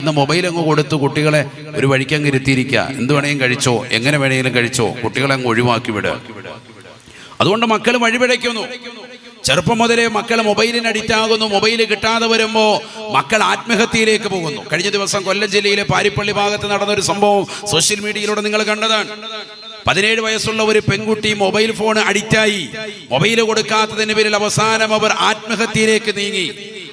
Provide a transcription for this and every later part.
ഇന്ന് മൊബൈൽ അങ്ങ് കൊടുത്ത് കുട്ടികളെ ഒരു വഴിക്കങ്ങ് ഇരുത്തിയിരിക്കുക. എന്ത് വേണമെങ്കിലും കഴിച്ചോ, എങ്ങനെ വേണമെങ്കിലും കഴിച്ചോ, കുട്ടികളെ അങ്ങ് ഒഴിവാക്കി വിടുക. അതുകൊണ്ട് മക്കൾ വഴിപിഴയ്ക്കുന്നു. ചെറുപ്പം മുതലേ മക്കൾ മൊബൈലിന് അഡിക്റ്റ് ആകുന്നു. മൊബൈൽ കിട്ടാതെ വരുമ്പോൾ മക്കൾ ആത്മഹത്യയിലേക്ക് പോകുന്നു. കഴിഞ്ഞ ദിവസം കൊല്ലം ജില്ലയിലെ പാരിപ്പള്ളി ഭാഗത്ത് നടന്നൊരു സംഭവം സോഷ്യൽ മീഡിയയിലൂടെ നിങ്ങൾ കണ്ടതാണ്. 17 വയസ്സുള്ള ഒരു പെൺകുട്ടി മൊബൈൽ ഫോൺ അഡിക്റ്റായി. മൊബൈൽ കൊടുക്കാത്തതിന് പേരിൽ അവസാനം അവർ ആത്മഹത്യയിലേക്ക് നീങ്ങി.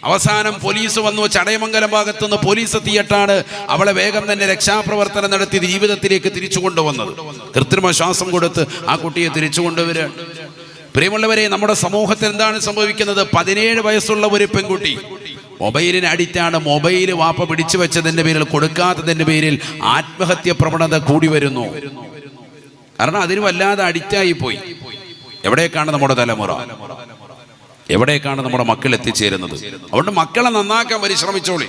അവസാനം പോലീസ് വന്നു. ചടയമംഗലം ഭാഗത്തുനിന്ന് പോലീസ് എത്തിയിട്ടാണ് അവളെ വേഗം തന്നെ രക്ഷാപ്രവർത്തനം നടത്തി ജീവിതത്തിലേക്ക് തിരിച്ചു കൊണ്ടുവന്നത്. കൃത്രിമ ശ്വാസം കൊടുത്ത് ആ കുട്ടിയെ തിരിച്ചു കൊണ്ടുവരിക. പ്രിയമുള്ളവരെ, നമ്മുടെ സമൂഹത്തിൽ എന്താണ് സംഭവിക്കുന്നത്? 17 വയസ്സുള്ള ഒരു പെൺകുട്ടി മൊബൈലിന് അഡിക്റ്റാണ്. മൊബൈൽ വാപ്പ പിടിച്ചു വെച്ചതിന്റെ പേരിൽ, കൊടുക്കാത്തതിന്റെ പേരിൽ ആത്മഹത്യ പ്രവണത കൂടി വരുന്നു. കാരണം അതിന് വല്ലാതെ അഡിക്റ്റായി പോയി. എവിടേക്കാണ് നമ്മുടെ തലമുറ? എവിടേക്കാണ് നമ്മുടെ മക്കൾ എത്തിച്ചേരുന്നത്? അതുകൊണ്ട് മക്കളെ നന്നാക്കാൻ പരിശ്രമിച്ചോളി.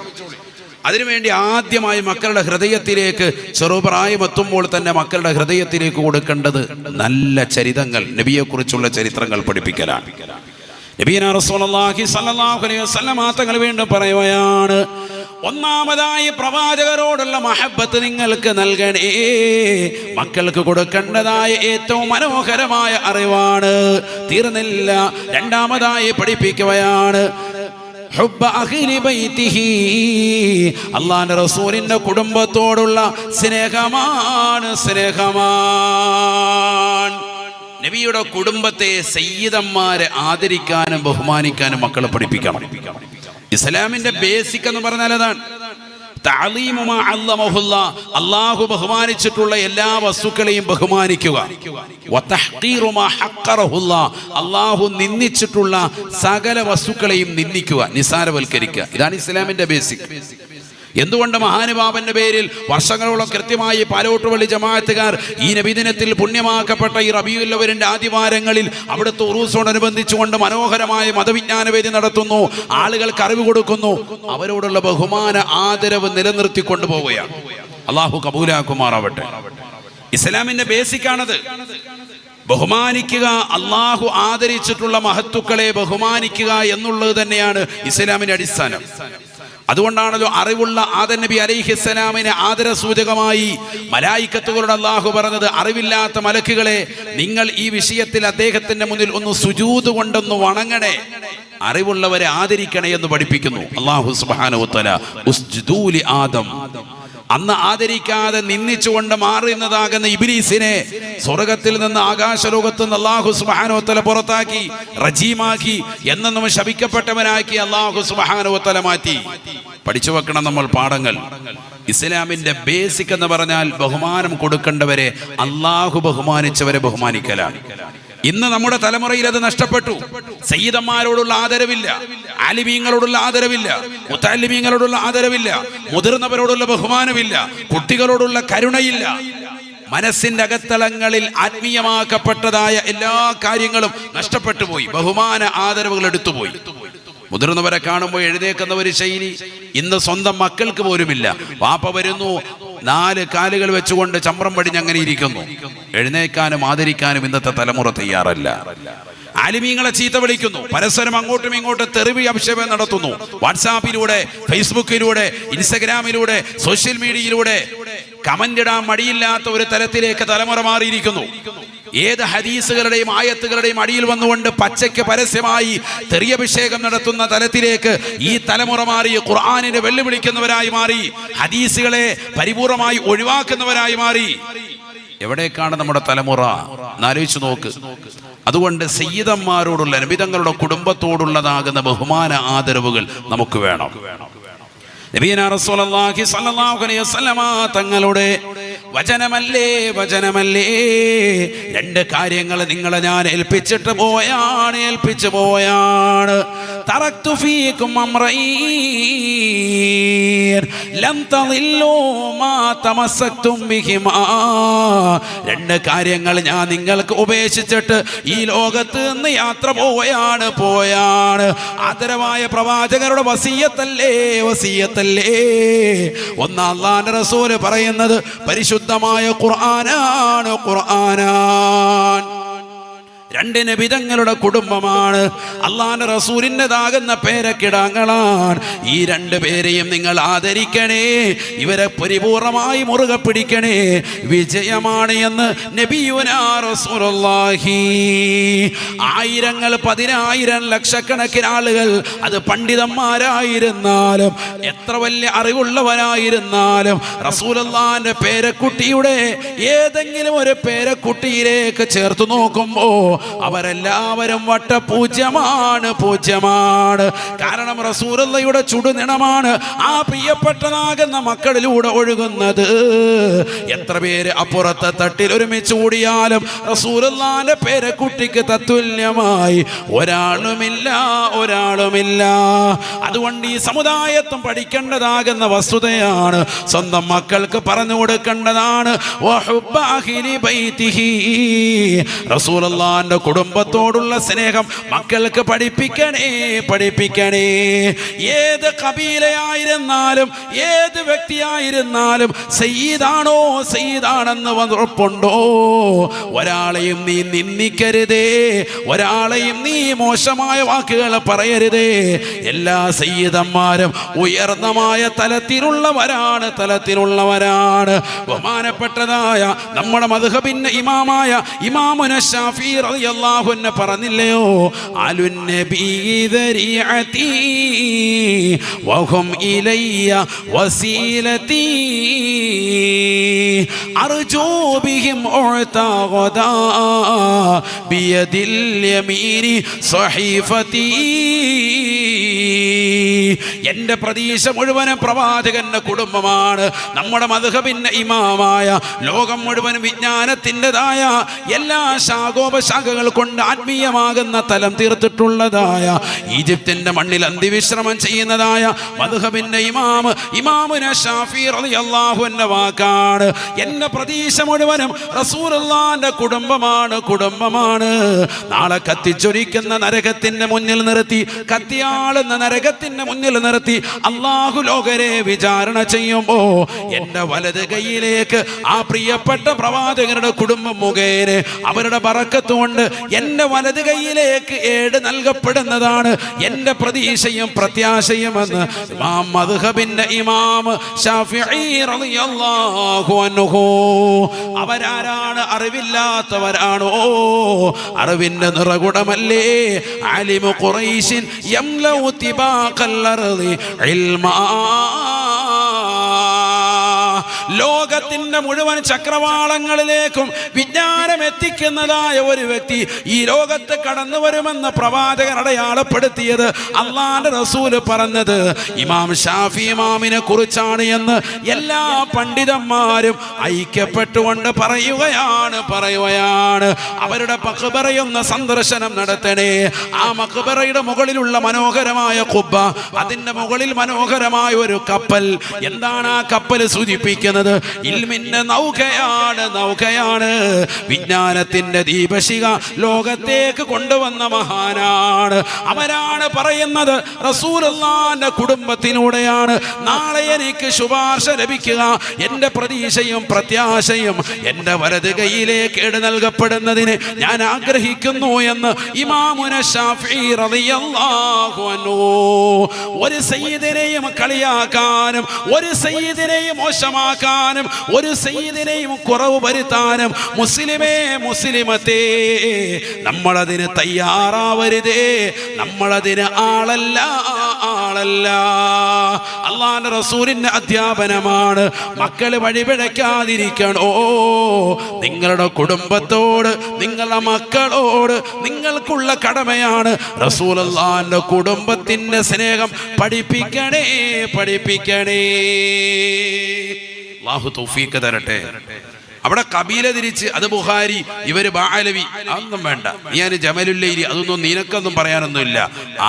അതിനുവേണ്ടി ആദ്യമായി മക്കളുടെ ഹൃദയത്തിലേക്ക് ചെറുപ്രായം എത്തുമ്പോൾ തന്നെ മക്കളുടെ ഹൃദയത്തിലേക്ക് കൊടുക്കേണ്ടത് നല്ല ചരിതങ്ങൾ, നബിയെക്കുറിച്ചുള്ള ചരിത്രങ്ങൾ പഠിപ്പിക്കലാണ്. നബിയനാ റസൂലുള്ളാഹി സ്വല്ലല്ലാഹു അലൈഹി വസല്ലം തങ്ങൾ വീണ്ടും പറയുകയാണ്, ഒന്നാമതായി പ്രവാചകരോടുള്ള മഹബ്ബത്ത് നിങ്ങൾക്ക് നൽകണേ. മക്കൾക്ക് കൊടുക്കേണ്ടതായ ഏറ്റവും മനോഹരമായ അറിവാണ്. തീർന്നില്ല, രണ്ടാമതായി പഠിപ്പിക്കുകയാണ് അല്ലാഹുവിന്റെ റസൂലിന്റെ കുടുംബത്തോടുള്ള സ്നേഹമാണ്. നബിയുടെ കുടുംബത്തെ, സയ്യിദന്മാരെ ആദരിക്കാനും ബഹുമാനിക്കാനും മക്കളെ പഠിപ്പിക്കണം. ഇസ്ലാമിന്റെ ബേസിക് എന്ന് പറഞ്ഞാൽ അതാണ്. അല്ലാഹു ബഹുമാനിച്ചിട്ടുള്ള എല്ലാ വസ്തുക്കളെയും ബഹുമാനിക്കുക. അല്ലാഹു നിന്ദിച്ചിട്ടുള്ള സകല വസ്തുക്കളെയും നിന്ദിക്കുക, നിസാരവൽക്കരിക്കുക. ഇതാണ് ഇസ്ലാമിന്റെ ബേസിക്. എന്തുകൊണ്ട് മഹാനുഭാവന്റെ പേരിൽ വർഷങ്ങളോളം കൃത്യമായി പാലോട്ടുപള്ളി ജമാഅത്തുകാർ ഈ നബിദിനത്തിൽ പുണ്യമാക്കപ്പെട്ട ഈ റബീഉൽ അവ്വലിന്റെ ആദിവാരങ്ങളിൽ അവിടുത്തെ ഉറൂസോടനുബന്ധിച്ചുകൊണ്ട് മനോഹരമായ മതവിജ്ഞാന വേദി നടത്തുന്നു, ആളുകൾക്ക് അറിവ് കൊടുക്കുന്നു. അവരോടുള്ള ബഹുമാന ആദരവ് നിലനിർത്തി കൊണ്ടുപോവുകയാണ്. അള്ളാഹു കബൂലാക്കുമാറാവട്ടെ. ഇസ്ലാമിന്റെ ബേസിക്കാണത്. ബഹുമാനിക്കുക, അള്ളാഹു ആദരിച്ചിട്ടുള്ള മഹത്തുക്കളെ ബഹുമാനിക്കുക എന്നുള്ളത് തന്നെയാണ് ഇസ്ലാമിന്റെ അടിസ്ഥാനം. അതുകൊണ്ടാണല്ലോ അറിവുള്ള ആദം നബി അലൈഹിസ്സലാമിനെ ആദരസൂചകമായി മലായിക്കത്തുകളോട് അള്ളാഹു പറഞ്ഞത്, അറിവില്ലാത്ത മലക്കുകളെ നിങ്ങൾ ഈ വിഷയത്തിൽ അദ്ദേഹത്തിന്റെ മുന്നിൽ ഒന്ന് സുജൂദ് കൊണ്ടൊന്ന് വണങ്ങണേ, അറിവുള്ളവരെ ആദരിക്കണേ എന്ന് പഠിപ്പിക്കുന്നു. അള്ളാഹു സുബ്ഹാനഹു വ തആല ഉസ്ജുദൂ ലി ആദം, അന്ന് ആദരിക്കാതെ നിന്ദിച്ചുകൊണ്ട് മാറുന്നതാകുന്ന ഇബ്ലീസിനെ സ്വർഗത്തിൽ നിന്ന്, ആകാശലോകത്ത് നിന്ന് അല്ലാഹു സുബ്ഹാനഹു വ തആല പുറത്താക്കി, റജീമാക്കി, എന്നും ശപിക്കപ്പെട്ടവനാക്കി അല്ലാഹു സുബ്ഹാനഹു വ തആല മാറ്റി. പഠിച്ചു വെക്കണം നമ്മൾ പാഠങ്ങൾ. ഇസ്ലാമിന്റെ ബേസിക് എന്ന് പറഞ്ഞാൽ ബഹുമാനം കൊടുക്കേണ്ടവരെ, അല്ലാഹു ബഹുമാനിച്ചവരെ ബഹുമാനിക്കലാണ്. ഇന്ന് നമ്മുടെ തലമുറയിൽ അത് നഷ്ടപ്പെട്ടു. സയ്യിദന്മാരോടുള്ള ആദരവില്ല, ആലിമീങ്ങളോടുള്ള ആദരവില്ല, മുത്തഅല്ലിമീങ്ങളോടുള്ള ആദരവില്ല, മുതിർന്നവരോടുള്ള ബഹുമാനമില്ല, കുട്ടികളോടുള്ള കരുണയില്ല. മനസ്സിന്റെ അകത്തളങ്ങളിൽ ആത്മീയമാക്കപ്പെട്ടതായ എല്ലാ കാര്യങ്ങളും നഷ്ടപ്പെട്ടു പോയി. ബഹുമാന ആദരവുകൾ എടുത്തുപോയി. മുതിർന്നവരെ കാണുമ്പോൾ എഴുന്നേക്കുന്ന ഒരു ശൈലി ഇന്ന് സ്വന്തം മക്കൾക്ക് പോലുമില്ല. വാപ്പ വരുന്നു, 4 കാലുകൾ വെച്ചുകൊണ്ട് ചമ്രം പടിഞ്ഞ് അങ്ങനെ ഇരിക്കുന്നു. എഴുന്നേക്കാനും ആദരിക്കാനും ഇന്നത്തെ തലമുറ തയ്യാറല്ല. ആലിമീങ്ങളെ ചീത്ത വിളിക്കുന്നു, പരസ്പരം അങ്ങോട്ടും ഇങ്ങോട്ടും തെറിവി അഭിഷേകം നടത്തുന്നു. വാട്സാപ്പിലൂടെ, ഫേസ്ബുക്കിലൂടെ, ഇൻസ്റ്റഗ്രാമിലൂടെ, സോഷ്യൽ മീഡിയയിലൂടെ കമന്റ് ഇടാൻ മടിയില്ലാത്ത ഒരു തലത്തിലേക്ക് തലമുറ മാറിയിരിക്കുന്നു. ഏത് ഹദീസുകളുടെയും ആയത്തുകളുടെയും അടിയിൽ വന്നുകൊണ്ട് പച്ചയ്ക്ക് പരസ്യമായി തെറിയഭിഷേകം നടത്തുന്ന തലത്തിലേക്ക് ഈ തലമുറ മാറി. ഖുർആനിനെ വെല്ലുവിളിക്കുന്നവരായി മാറി, ഹദീസുകളെ പരിപൂർണമായി ഒഴിവാക്കുന്നവരായി മാറി. എവിടേക്കാണ് നമ്മുടെ തലമുറ? ആലോചിച്ചു നോക്ക്. അതുകൊണ്ട് സയ്യിദന്മാരോടുള്ള, നബിതങ്ങളുടെ കുടുംബത്തോടുള്ളതാകുന്ന ബഹുമാന ആദരവുകൾ നമുക്ക് വേണം. നബിയനാ റസൂലുള്ളാഹി സ്വല്ലല്ലാഹു അലൈഹി വസല്ലമ തങ്ങളുടെ വചനമല്ലേ 2 കാര്യങ്ങൾ നിങ്ങളെ ഞാൻ ഏൽപ്പിച്ചു പോയാണ്. തറക്തു ഫീകും അംറൈൻ ലം തളില്ലൂ മാ തമസ്സക്തും ബിഹിമാ. 2 കാര്യങ്ങൾ ഞാൻ നിങ്ങൾക്ക് ഉപേക്ഷിച്ചിട്ട് ഈ ലോകത്ത് നിന്ന് യാത്ര പോയാണ്. ആദരവായ പ്രവാചകരുടെ വസിയത്തല്ലേ. ഒന്ന് അല്ലാഹുവിന്റെ റസൂൽ പറയുന്നത് പരിശുദ്ധമായ ഖുർആനാണ്. രണ്ട് നബിതങ്ങളുടെ കുടുംബമാണ്, അള്ളാന്റെ റസൂലിൻ്റെതാകുന്ന പേരക്കിടാങ്ങളാണ്. ഈ രണ്ടു പേരെയും നിങ്ങൾ ആദരിക്കണേ, ഇവരെ പരിപൂർണമായി മുറുകെ പിടിക്കണേ. വിജയമാണ് എന്ന് നബിയുനാ റസൂലുള്ളാഹി. ആയിരങ്ങൾ, 10,000, ലക്ഷക്കണക്കിന് ആളുകൾ, അത് പണ്ഡിതന്മാരായിരുന്നാലും എത്ര വലിയ അറിവുള്ളവരായിരുന്നാലും റസൂലുള്ളാഹിന്റെ പേരക്കുട്ടിയുടെ ഏതെങ്കിലും ഒരു പേരക്കുട്ടിയിലേക്ക് ചേർത്ത് നോക്കുമ്പോ അവരെല്ലാവരും വട്ടപൂജ്യമാണ്, പൂജ്യമാണ്. കാരണം റസൂലുള്ളാഹിയുടെ ചുടുനിണമാണ് ആ പ്രിയപ്പെട്ടതാകുന്ന മക്കളിലൂടെ ഒഴുകുന്നത്. എത്ര പേര് അപ്പുറത്തെ തട്ടിൽ ഒരുമിച്ച് കൂടിയാലും റസൂലുള്ളാഹിന്റെ പേരക്കുട്ടിക്ക് തത്തുല്യമായി ഒരാളുമില്ല, ഒരാളുമില്ല. അതുകൊണ്ട് ഈ സമുദായത്തും പഠിക്കേണ്ടതാകുന്ന വസ്തുതയാണ്, സ്വന്തം മക്കൾക്ക് പറഞ്ഞു കൊടുക്കേണ്ടതാണ്. റസൂലുള്ളാഹിന്റെ കുടുംബത്തോടുള്ള സ്നേഹം മക്കൾക്ക് പഠിപ്പിക്കണേ, പഠിപ്പിക്കണേ. ഏത് കബീലയായിരുന്നാലും ഏത് വ്യക്തിയായിരുന്നാലും സയ്യിദാണോ സയ്യിദാണെന്ന് ഉറപ്പുണ്ടോ? ഒരാളെയും നീ നിന്ദിക്കരുതേ, ഒരാളെയും നീ മോശമായ വാക്കുകൾ പറയരുതേ. എല്ലാ സയ്യിദന്മാരും ഉയർന്നമായ തലത്തിലുള്ളവരാണ്, തലത്തിലുള്ളവരാണ്. ബഹുമാനപ്പെട്ടതായ നമ്മുടെ മദ്ഹബിന്റെ ഇമാമായ ഇമാമുന ശാഫിഈ റളിയല്ലാഹു അൻഹു പറഞ്ഞില്ലയോ, അലുൻ നബി ദരിഅതി വഹും ഇലയ്യ വസീലതി അർജൂ ബിഹിം ഉഅതഗദാ ബിയദിൽ യമീനി സഹീഫതി. എന്റെ പ്രതീക്ഷ മുഴുവനും പ്രവാചകന്റെ കുടുംബമാണ്. നമ്മുടെ മദ്ഹബിന്റെ ഇമാമായ ലോകം മുഴുവൻ വിജ്ഞാനത്തിൻ്റെതായ എല്ലാ ശാഖോപശാഖകൾ കൊണ്ട് ആത്മീയമാകുന്ന തലം തീർത്തിട്ടുള്ളതായ ഈജിപ്തിന്റെ മണ്ണിൽ അന്തിവിശ്രമം ചെയ്യുന്നതായ മദ്ഹബിന്റെ ഇമാമുന ശാഫിഈ റളിയല്ലാഹു അൻഹു വാക്കാണ്, എന്റെ പ്രതീക്ഷ മുഴുവനും റസൂലുള്ളാഹിന്റെ കുടുംബമാണ്, കുടുംബമാണ്. നാളെ കത്തിച്ചൊരിക്കുന്ന നരകത്തിന്റെ മുന്നിൽ നിർത്തി, കത്തിയാളുന്ന നരകത്തിന്റെ മുന്നിൽ നിർത്തി അല്ലാഹു ലോകരെ വിചാരണ ചെയ്യുമ്പോ എന്റെ വലത് കൈയിലേക്ക് ആ പ്രിയപ്പെട്ട പ്രവാചകരുടെ കുടുംബം മുഖേന അവരുടെ ബറക്കത്ത് കൊണ്ട് എന്റെ വലത് കൈയിലേക്ക് ഏട് നൽകപ്പെടുന്നതാണ് എന്റെ പ്രതീക്ഷയും പ്രത്യാശയുമെന്ന് ഇമാം മദ്ഹബിന്റെ ഇമാം ശാഫിഈ റളിയല്ലാഹു അൻഹു. അവരാരാണ്? അറിവില്ലാത്തവരാണോ? അറിവിന്റെ നിറകുടമല്ലേ? ആലിമു ഖുറൈശിൻ യംലഉ തിബാഖൽ അർളി ഇൽമാ. ലോകത്തിന്റെ മുഴുവൻ ചക്രവാളങ്ങളിലേക്കും വിജ്ഞാനം എത്തിക്കുന്നതായ ഒരു വ്യക്തി ഈ ലോകത്ത് കടന്നു വരുമെന്ന് പ്രവാചകൻ അടയാളപ്പെടുത്തിയത് അള്ളാന്റെ റസൂല് പറഞ്ഞത് ഇമാം ഷാഫി ഇമാമിനെ കുറിച്ചാണ് എന്ന് എല്ലാ പണ്ഡിതന്മാരും ഐക്യപ്പെട്ടുകൊണ്ട് പറയുകയാണ്. അവരുടെ മഖ്ബറയൊന്ന് സന്ദർശനം നടത്തണേ. ആ മഖ്ബറയുടെ മുകളിലുള്ള മനോഹരമായ ഖുബ്ബ, അതിന്റെ മുകളിൽ മനോഹരമായ ഒരു കപ്പൽ. എന്താണ് ആ കപ്പൽ സൂചിപ്പിക്കുന്നത്? ഇൽമിന്റെ നൗകയാണ്, നൗകയാണ്. വിജ്ഞാനത്തിന്റെ ദീപശിഖ ലോകത്തേക്ക് കൊണ്ടുവന്ന മഹാനാണ്. അവരാണ് പറയുന്നത് റസൂലുള്ളാഹിന്റെ കുടുംബത്തിലൂടെയാണ് നാളെ എനിക്ക് ശുപാർശ ലഭിക്കുക. എന്റെ പ്രതീക്ഷയും പ്രത്യാശയും എന്റെ വലത് കൈയിലേക്ക് ഏട് നൽകപ്പെടുന്നതിന് ഞാൻ ആഗ്രഹിക്കുന്നു എന്ന് ഇമാമുന ശാഫിഈ റളിയല്ലാഹു അൻഹു. ഒരു സയ്യിദിനെയും കളിയാക്കാനും ഒരു സയ്യിദിനെയും മോശമാക്കാനും ഒരു സയ്യിദിനെയും കുറവ് വരുത്താനും മുസ്ലിമേ, മുസ്ലിമത്തേ, നമ്മളതിന് തയ്യാറാവരുതേ. നമ്മളതിന് ആളല്ല, ആളല്ല. അല്ലാഹുവിന്റെ റസൂലിന്റെ അധ്യാപനമാണ് മക്കള് വഴിപിഴയ്ക്കാതിരിക്കണോ. നിങ്ങളുടെ കുടുംബത്തോട്, നിങ്ങളുടെ മക്കളോട് നിങ്ങൾക്കുള്ള കടമയാണ് റസൂലുള്ളാഹിന്റെ കുടുംബത്തിന്റെ സ്നേഹം പഠിപ്പിക്കണേ, പഠിപ്പിക്കണേ. അല്ലാഹു തൗഫീഖ് തരട്ടെ. അവിടെ കബീല തിരിച്ച് അത് ബുഖാരി, ഇവര് ബഅലവി, അതൊന്നും വേണ്ട. ഞാൻ ജമലുല്ലൈലി, അതൊന്നും നിനക്കൊന്നും പറയാനൊന്നുമില്ല.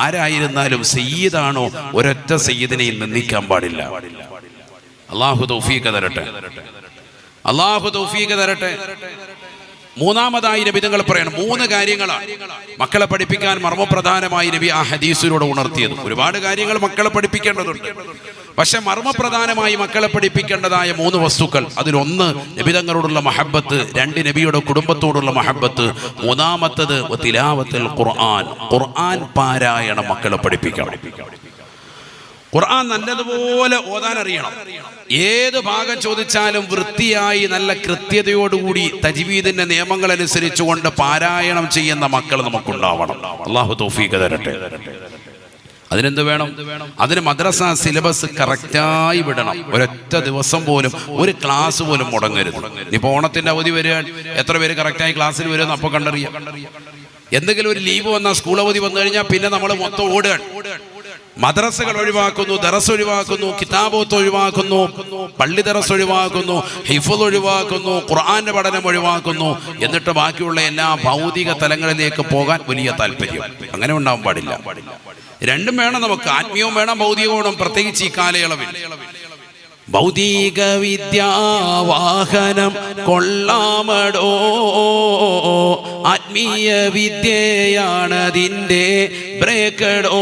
ആരായിരുന്നാലും സയ്യിദാണോ, ഒരൊറ്റ സയ്യിദിനെയും നിന്ദിക്കാൻ പാടില്ല. അല്ലാഹു തൗഫീഖ് തരട്ടെ, അല്ലാഹു തൗഫീഖ് തരട്ടെ. മൂന്നാമതായി നബി തങ്ങൾ പറയണം 3 കാര്യങ്ങളാണ് മക്കളെ പഠിപ്പിക്കാൻ മർമ്മപ്രധാനമായി നബി ആ ഹദീസിലൂടെ ഉണർത്തിയത്. ഒരുപാട് കാര്യങ്ങൾ മക്കളെ പഠിപ്പിക്കേണ്ടതുണ്ട്, പക്ഷെ മർമ്മപ്രധാനമായി മക്കളെ പഠിപ്പിക്കേണ്ടതായ 3 വസ്തുക്കൾ. അതിലൊന്ന് നബി തങ്ങളോടുള്ള മഹബത്ത്, 2 നബിയുടെ കുടുംബത്തോടുള്ള മഹബത്ത്, മൂന്നാമത്തത് തിലാവത്തുൽ ഖുർആൻ, ഖുർആൻ പാരായണം മക്കളെ പഠിപ്പിക്കണം. ഖുർആൻ നല്ലതുപോലെ ഓതാൻ അറിയണം. ഏത് ഭാഗം ചോദിച്ചാലും വൃത്തിയായി നല്ല കൃത്യതയോടുകൂടി തജ്വീദിന്റെ നിയമങ്ങൾ അനുസരിച്ചുകൊണ്ട് പാരായണം ചെയ്യുന്ന മക്കൾ നമുക്കുണ്ടാവണം. അല്ലാഹു തൗഫീഖ് തരട്ടെ. അതിനെന്ത് വേണം? അതിന് മദ്രസ സിലബസ് കറക്റ്റായി വിടണം. ഒരൊറ്റ ദിവസം പോലും ഒരു ക്ലാസ് പോലും മുടങ്ങരുത്. ഇപ്പൊ ഓണത്തിന്റെ അവധി വരിക, എത്ര പേര് കറക്റ്റായി ക്ലാസ്സിൽ വരുമെന്ന് അപ്പൊ കണ്ടറിയാം. എന്തെങ്കിലും ഒരു ലീവ് വന്നാൽ, സ്കൂൾ അവധി വന്നു കഴിഞ്ഞാൽ പിന്നെ നമ്മൾ മൊത്തം ഓടുകയാണ്. മദ്രസകൾ ഒഴിവാക്കുന്നു, ദറസ് ഒഴിവാക്കുന്നു, കിതാബോത്ത് ഒഴിവാക്കുന്നു, പള്ളി ദറസ് ഒഴിവാക്കുന്നു, ഹിഫ്ള് ഒഴിവാക്കുന്നു, ഖുർആന്റെ പഠനം ഒഴിവാക്കുന്നു. എന്നിട്ട് ബാക്കിയുള്ള എല്ലാ ഭൗതിക തലങ്ങളിലേക്ക് പോകാൻ വലിയ താല്പര്യം. അങ്ങനെ ഉണ്ടാവാൻ പാടില്ല. രണ്ടും വേണം നമുക്ക്. ആത്മീയവും വേണം, ഭൗതികവും വേണം. പ്രത്യേകിച്ച് ഈ കാലയളവിൽ ഭൗതിക വിദ്യാവാഹനം കൊള്ളാമടോ, ആത്മീയ വിദ്യയാണതിൻ്റെ ബ്രേക്കടോ.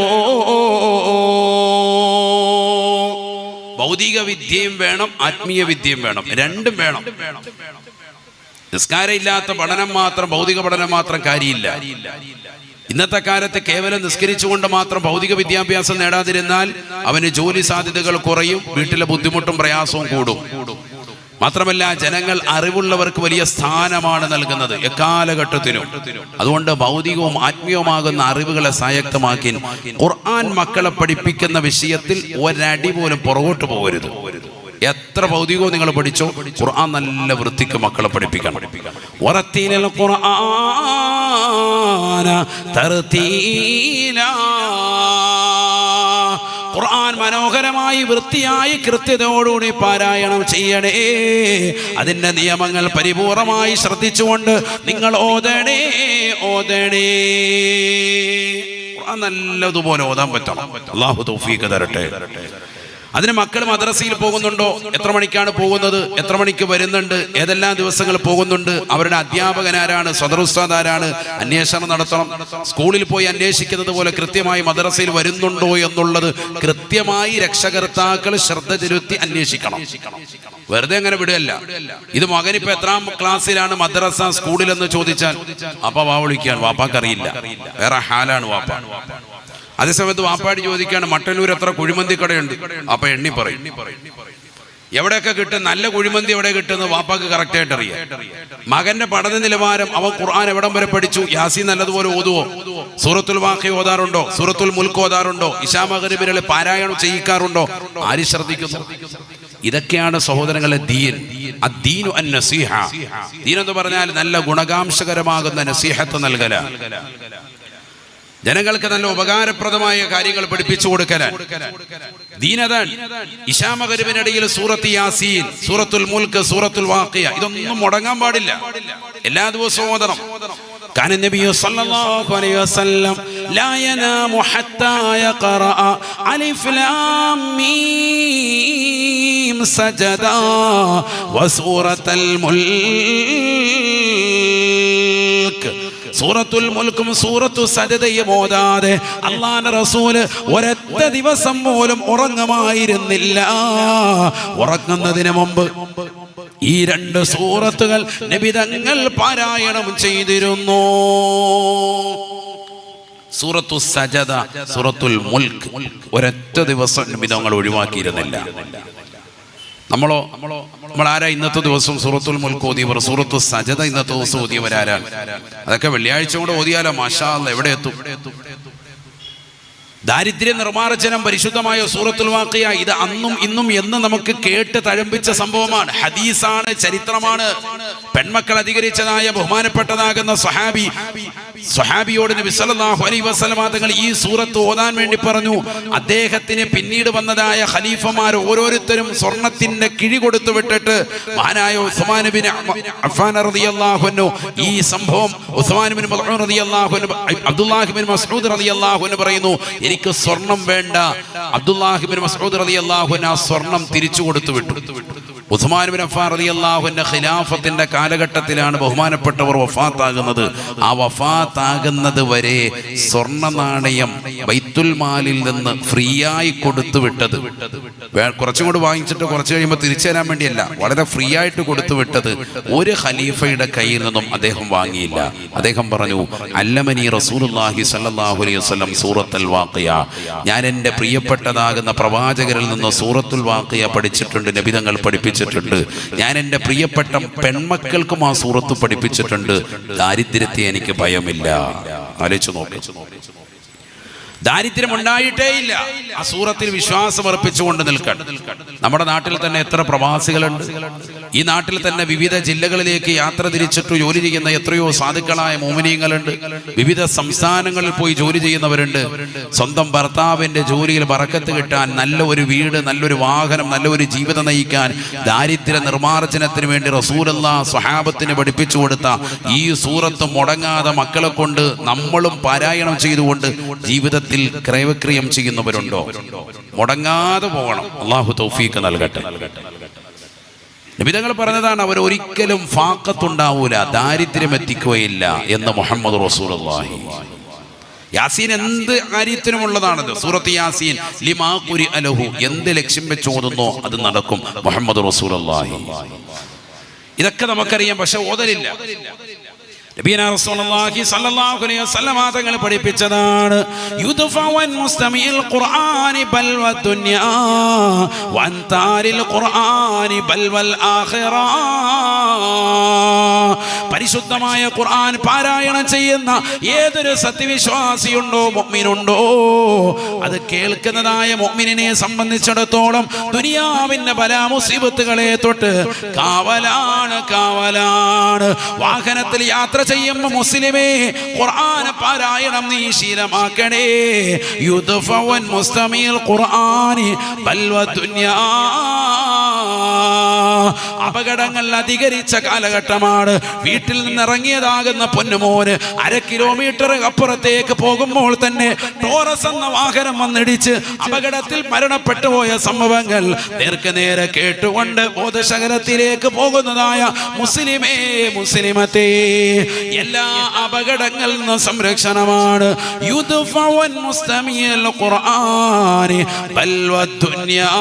ഭൗതിക വിദ്യയും വേണം, ആത്മീയ വിദ്യയും വേണം. രണ്ടും വേണം. നിസ്കാരം ഇല്ലാത്ത പഠനം മാത്രം, ഭൗതിക പഠനം മാത്രം കാര്യമില്ല. ഇന്നത്തെ കാലത്ത് കേവലം നിസ്കരിച്ചുകൊണ്ട് മാത്രം ഭൗതിക വിദ്യാഭ്യാസം നേടാതിരുന്നാൽ അവന് ജോലി സാധ്യതകൾ കുറയും, വീട്ടിലെ ബുദ്ധിമുട്ടും പ്രയാസവും കൂടും. മാത്രമല്ല, ജനങ്ങൾ അറിവുള്ളവർക്ക് വലിയ സ്ഥാനമാണ് നൽകുന്നത് എക്കാലഘട്ടത്തിലും. അതുകൊണ്ട് ഭൗതികവും ആത്മീയവുമാകുന്ന അറിവുകളെ സ്വായത്തമാക്കി ഖുർആൻ മക്കളെ പഠിപ്പിക്കുന്ന വിഷയത്തിൽ ഒരടി പോലും പുറകോട്ട് പോകരുത്. എത്ര ഭൗതികവും നിങ്ങൾ പഠിച്ചോ, ഖുർആൻ നല്ല വൃത്തിക്ക് മക്കളെ പഠിപ്പിക്കണം. വറത്തീലൽ ഖുർആന തർതീലാ, ഖുർആൻ മനോഹരമായി വൃത്തിയായി കൃത്യതയോടുകൂടി പാരായണം ചെയ്യണേ. അതിൻ്റെ നിയമങ്ങൾ പരിപൂർണമായി ശ്രദ്ധിച്ചുകൊണ്ട് നിങ്ങൾ ഓതണേ. ഖുർആൻ നല്ലതുപോലെ ഓതാൻ പറ്റണം. അല്ലാഹു തൗഫീഖ് തരട്ടെ. അതിന് മക്കൾ മദ്രസയിൽ പോകുന്നുണ്ടോ? എത്ര മണിക്കാണ് പോകുന്നത്? എത്ര മണിക്ക് വരുന്നുണ്ട്? ഏതെല്ലാം ദിവസങ്ങൾ പോകുന്നുണ്ട്? അവരുടെ അധ്യാപകൻ ആരാണ്? സദർ ഉസ്താദ് ആരാണ്? അന്വേഷണം നടത്തണം. സ്കൂളിൽ പോയി അന്വേഷിക്കുന്നത് പോലെ കൃത്യമായി മദ്രസയിൽ വരുന്നുണ്ടോ എന്നുള്ളത് കൃത്യമായി രക്ഷകർത്താക്കൾ ശ്രദ്ധ ചെലുത്തി അന്വേഷിക്കണം. വെറുതെ അങ്ങനെ വിടുകയല്ല. ഇത് മകനിപ്പോ എത്രാം ക്ലാസ്സിലാണ് മദ്രസ സ്കൂളിലെന്ന് ചോദിച്ചാൽ അപ്പ വാ വിളിക്കുകയാണ്, വാപ്പാക്കറിയില്ല, വേറെ ഹാലാണ് വാപ്പ. അതേസമയത്ത് വാപ്പാടി ചോദിക്കുകയാണ്, മട്ടന്നൂർ എത്ര കുഴിമന്തി കടയുണ്ട്? അപ്പൊ എണ്ണി പറയും. എവിടെയൊക്കെ കിട്ടും, നല്ല കുഴിമന്തി എവിടെ കിട്ടുന്നത് വാപ്പാക്ക് കറക്റ്റായിട്ട് അറിയാം. മകന്റെ പഠന നിലവാരം, അവൻ ഖുർആൻ എവിടം വരെ പഠിച്ചു, യാസീൻ നല്ലതുപോലെ ഓതുവോ, സൂറത്തുൽ വാഖിഅ ഓതാറുണ്ടോ, സൂറത്തുൽ മുൽക്ക് ഓതാറുണ്ടോ, ഇശാ മഗ്രിബിലെ പാരായണം ചെയ്യിക്കാറുണ്ടോ? ആര് ശ്രദ്ധിക്കുന്നു? ഇതൊക്കെയാണ് സഹോദരങ്ങളെ ദീൻ. അദ്ദീനു അന്നസീഹ. ദീൻ എന്ന് പറഞ്ഞാൽ നല്ല ഗുണകാംശകരമാകുന്ന നസീഹത്ത് നൽകല, ജനങ്ങൾക്ക് നല്ല ഉപകാരപ്രദമായ കാര്യങ്ങൾ പഠിപ്പിച്ചു കൊടുക്കലാണ് ദീനതാണ്. ഇശാ മഗ്രിബിനിടയിൽ സൂറത്ത് യാസീൻ, സൂറത്തുൽ മുൽക്ക്, സൂറത്തുൽ വാഖിഅ ഇതൊന്നും മുടങ്ങാൻ പാടില്ല. എല്ലാ ദിവസവും ഓതണം. كان النبي صلى الله عليه وسلم لا ينام حتى يقرأ ألف لام ميم سجدا وسورة الملك. സൂറത്തുൽ മുൽക്കും സൂറത്തു സജദയും ഓതാതെ അല്ലാഹുവിന്റെ റസൂല് ഒരൊറ്റ ദിവസം പോലും ഉറങ്ങുമായിരുന്നില്ല. ഉറങ്ങുന്നതിന് മുമ്പ് ഈ 2 സൂറത്തുകൾ നബി തങ്ങൾ പാരായണം ചെയ്തിരുന്നു. സൂറത്തു സജദ, സൂറത്തുൽ മുൽക്ക് ഒരൊറ്റ ദിവസം നബി തങ്ങൾ ഒഴിവാക്കിയിരുന്നില്ല. നമ്മളാരാ ഇന്നത്തെ ദിവസം സൂറത്തുൽ മുൽക്ക് ഓതിയവർ? സൂറത്തു സജദ ഇന്നത്തെ ദിവസം ഓതിയവരാരാണ്? അതൊക്കെ വെള്ളിയാഴ്ച കൊണ്ട് ഓതിയാലോ മാഷാ അല്ലാഹ് എവിടെ എത്തും? ദാരിദ്ര്യ നിർമ്മാർജ്ജനം പരിശുദ്ധമായ സൂറത്തുൽ വാഖിഅ ഇത് അന്നും ഇന്നും എന്ന് നമുക്ക് കേട്ട് തഴമ്പിച്ച സംഭവമാണ്, ഹദീസാണ്, ചരിത്രമാണ്. പെൺമക്കൾ അധികരിച്ചതായ ബഹുമാനപ്പെട്ടതാകുന്ന സ്വഹാബിയോട് നബി സല്ലല്ലാഹു അലൈഹി വസല്ലം തങ്ങൾ ഈ സൂറത്ത് ഓതാൻ വേണ്ടി പറഞ്ഞു. അദ്ദേഹത്തിന് പിന്നീട് വന്നതായ ഖലീഫമാർ ഓരോരുത്തരും സ്വർണത്തിന്റെ കിഴി കൊടുത്തു വിട്ടിട്ട് മഹാനായ ഉസ്മാൻ ബിൻ അഫ്ഫാൻ റളിയല്ലാഹു അൻഹു ഈ സംഭവം ഉസ്മാൻ ബിൻ മസ്ഊദ് റളിയല്ലാഹു അൻഹു, അബ്ദുല്ലാഹി ബിൻ മസ്ഊദ് റളിയല്ലാഹു അൻഹു പറയുന്നു, എനിക്ക് സ്വർണം വേണ്ട. അബ്ദുല്ലാഹി ഇബ്നു മസ്ഊദ് റളിയല്ലാഹു അൻഹു ആ സ്വർണം തിരിച്ചു കൊടുത്തു വിട്ടു. ഉസ്മാൻ ഇബ്നു അഫ്ഫാൻ റളിയല്ലാഹു അൻഹു ഖിലാഫത്തിന്റെ കാലഘട്ടത്തിലാണ് ബഹുമാനപ്പെട്ടവർ വഫാത്താകുന്നത്. ആ വഫാത്താകുന്നത് വരെ സ്വർണ്ണ നാണയം ബൈത്തുൽ മാലിൽ നിന്ന് ഫ്രീ ആയി കൊടുത്തു വിട്ടത്, കുറച്ചും കൂടി വാങ്ങിച്ചിട്ട് കുറച്ച് കഴിയുമ്പോൾ തിരിച്ചു തരാൻ വേണ്ടിയല്ല, വളരെ ഫ്രീ ആയിട്ട് കൊടുത്തു വിട്ടത് ഒരു ഖലീഫയുടെ കയ്യിൽ നിന്നും അദ്ദേഹം വാങ്ങിയില്ല. അദ്ദേഹം പറഞ്ഞു, അല്ലമനി റസൂലുള്ളാഹി സ്വല്ലല്ലാഹു അലൈഹി വസല്ലം സൂറത്തുൽ വാഖിയ, ഞാൻ എൻ്റെ പ്രിയപ്പെട്ടതാകുന്ന പ്രവാചകരിൽ നിന്ന് സൂറത്തുൽ വാഖിയ പഠിച്ചിട്ടുണ്ട്, നബി തങ്ങൾ പഠിപ്പിച്ചിട്ടുണ്ട്. ഞാൻ എൻ്റെ പ്രിയപ്പെട്ട പെൺമക്കൾക്കും ആ സൂറത്ത് പഠിപ്പിച്ചിട്ടുണ്ട്. ദാരിദ്ര്യത്തെ എനിക്ക് ഭയമില്ല. ആലോചിച്ചു നോക്ക്, ദാരിദ്ര്യം ഉണ്ടായിട്ടേ ഇല്ല. ആ സൂറത്തിൽ വിശ്വാസം അർപ്പിച്ചുകൊണ്ട് നിൽക്കണം. നമ്മുടെ നാട്ടിൽ തന്നെ എത്ര പ്രവാസികളുണ്ട്. ഈ നാട്ടിൽ തന്നെ വിവിധ ജില്ലകളിലേക്ക് യാത്ര തിരിച്ചിട്ട് ജോലി ചെയ്യുന്ന എത്രയോ സാധുക്കളായ മോമിനീങ്ങളുണ്ട്. വിവിധ സംസ്ഥാനങ്ങളിൽ പോയി ജോലി ചെയ്യുന്നവരുണ്ട്. സ്വന്തം ഭർത്താവിന്റെ ജോലിയിൽ ബറക്കത്ത് കിട്ടാൻ, നല്ല ഒരു വീട്, നല്ലൊരു വാഹനം, നല്ലൊരു ജീവിതം നയിക്കാൻ, ദാരിദ്ര്യ നിർമ്മാർജ്ജനത്തിന് വേണ്ടി റസൂലുള്ളാഹി സ്വഹാബത്തിന് പഠിപ്പിച്ചു കൊടുത്ത ഈ സൂറത്ത് മുടങ്ങാതെ മക്കളെ കൊണ്ട് നമ്മളും പാരായണം ചെയ്തുകൊണ്ട് ജീവിതത്തിൽ ക്രയവിക്രയം ചെയ്യുന്നവരുണ്ടോ? മുടങ്ങാതെ പോകണം. അല്ലാഹു തൗഫീഖ് നൽകട്ടെ. നബി തങ്ങൾ പറഞ്ഞതാണ്, അവർ ഒരിക്കലും ഫാഖത്തുണ്ടാവൂല, ദാരിദ്ര്യം എത്തിക്കുകയില്ല എന്ന് മുഹമ്മദ് റസൂലുള്ളാഹി. യാസീൻ എന്ത് കാര്യത്തിനുമുള്ളതാണത്. സൂറത്ത് യാസീൻ ലിമാ ഖുരിഅ ലഹു, എന്ത് ലക്ഷ്യം വെച്ച് ഓതുന്നോ അത് നടക്കും. മുഹമ്മദ് റസൂലുള്ളാഹി. ഇതൊക്കെ നമുക്കറിയാം, പക്ഷെ ഓതലില്ല. നബിയനാ റസൂലുള്ളാഹി സ്വല്ലല്ലാഹു അലൈഹി വസല്ലം തങ്ങൾ പഠിപ്പിച്ചതാണ്, യുദ്ഫഅൻ മുസ്തമിൽ ഖുർആനി ബൽവ ദുനിയാ വൻതാരിൽ ഖുർആനി ബൽവൽ ആഖിറ. പരിശുദ്ധമായ ഖുർആൻ പാരായണം ചെയ്യുന്ന ഏതൊരു സത്യവിശ്വാസിയുണ്ടോ, മുഅ്മിനുണ്ടോ, അത് കേൾക്കുന്നതായ മുഅ്മിനിനെ സംബന്ധിച്ചിടത്തോളം ദുനിയാവിന്റെ ബലാ മുസീബത്തുകളെ തൊട്ട് കാവലാണ്, കാവലാണ്. വാഹനത്തിൽ യാത്ര ചെയ്യുമ്പോൾ മുസ്ലിമേ ഖുർആൻ പാരായണം നീ ശീലമാക്കണേ. യുദ്ഫഅൻ മുസ്തമിൽ ഖുർആനി ബൽവ ദുനിയാ. അപകടങ്ങൾ അധികരിച്ച കാലഘട്ടമാണ്. വീട്ടിൽ നിന്ന് ഇറങ്ങിയതാകുന്ന പൊന്നുമോന് 1/2 കിലോമീറ്റർ അപ്പുറത്തേക്ക് പോകുമ്പോൾ തന്നെ ടോറസ് എന്ന വാഹനം വന്നിടിച്ച് അപകടത്തിൽ മരണപ്പെട്ടു പോയ സംഭവങ്ങൾ നേർക്ക് നേരെ കേട്ടുകൊണ്ട് ബോധശകലത്തിലേക്ക് പോകുന്നതായ മുസ്ലിമേ, മുസ്ലിമത്തെ, എല്ലാ അപകടങ്ങളിൽ നിന്നും സംരക്ഷണമാണ്. യുദ്ഫഅൻ മുസ്തമിൽ ഖുർആനി ബൽവ ദുനിയാ.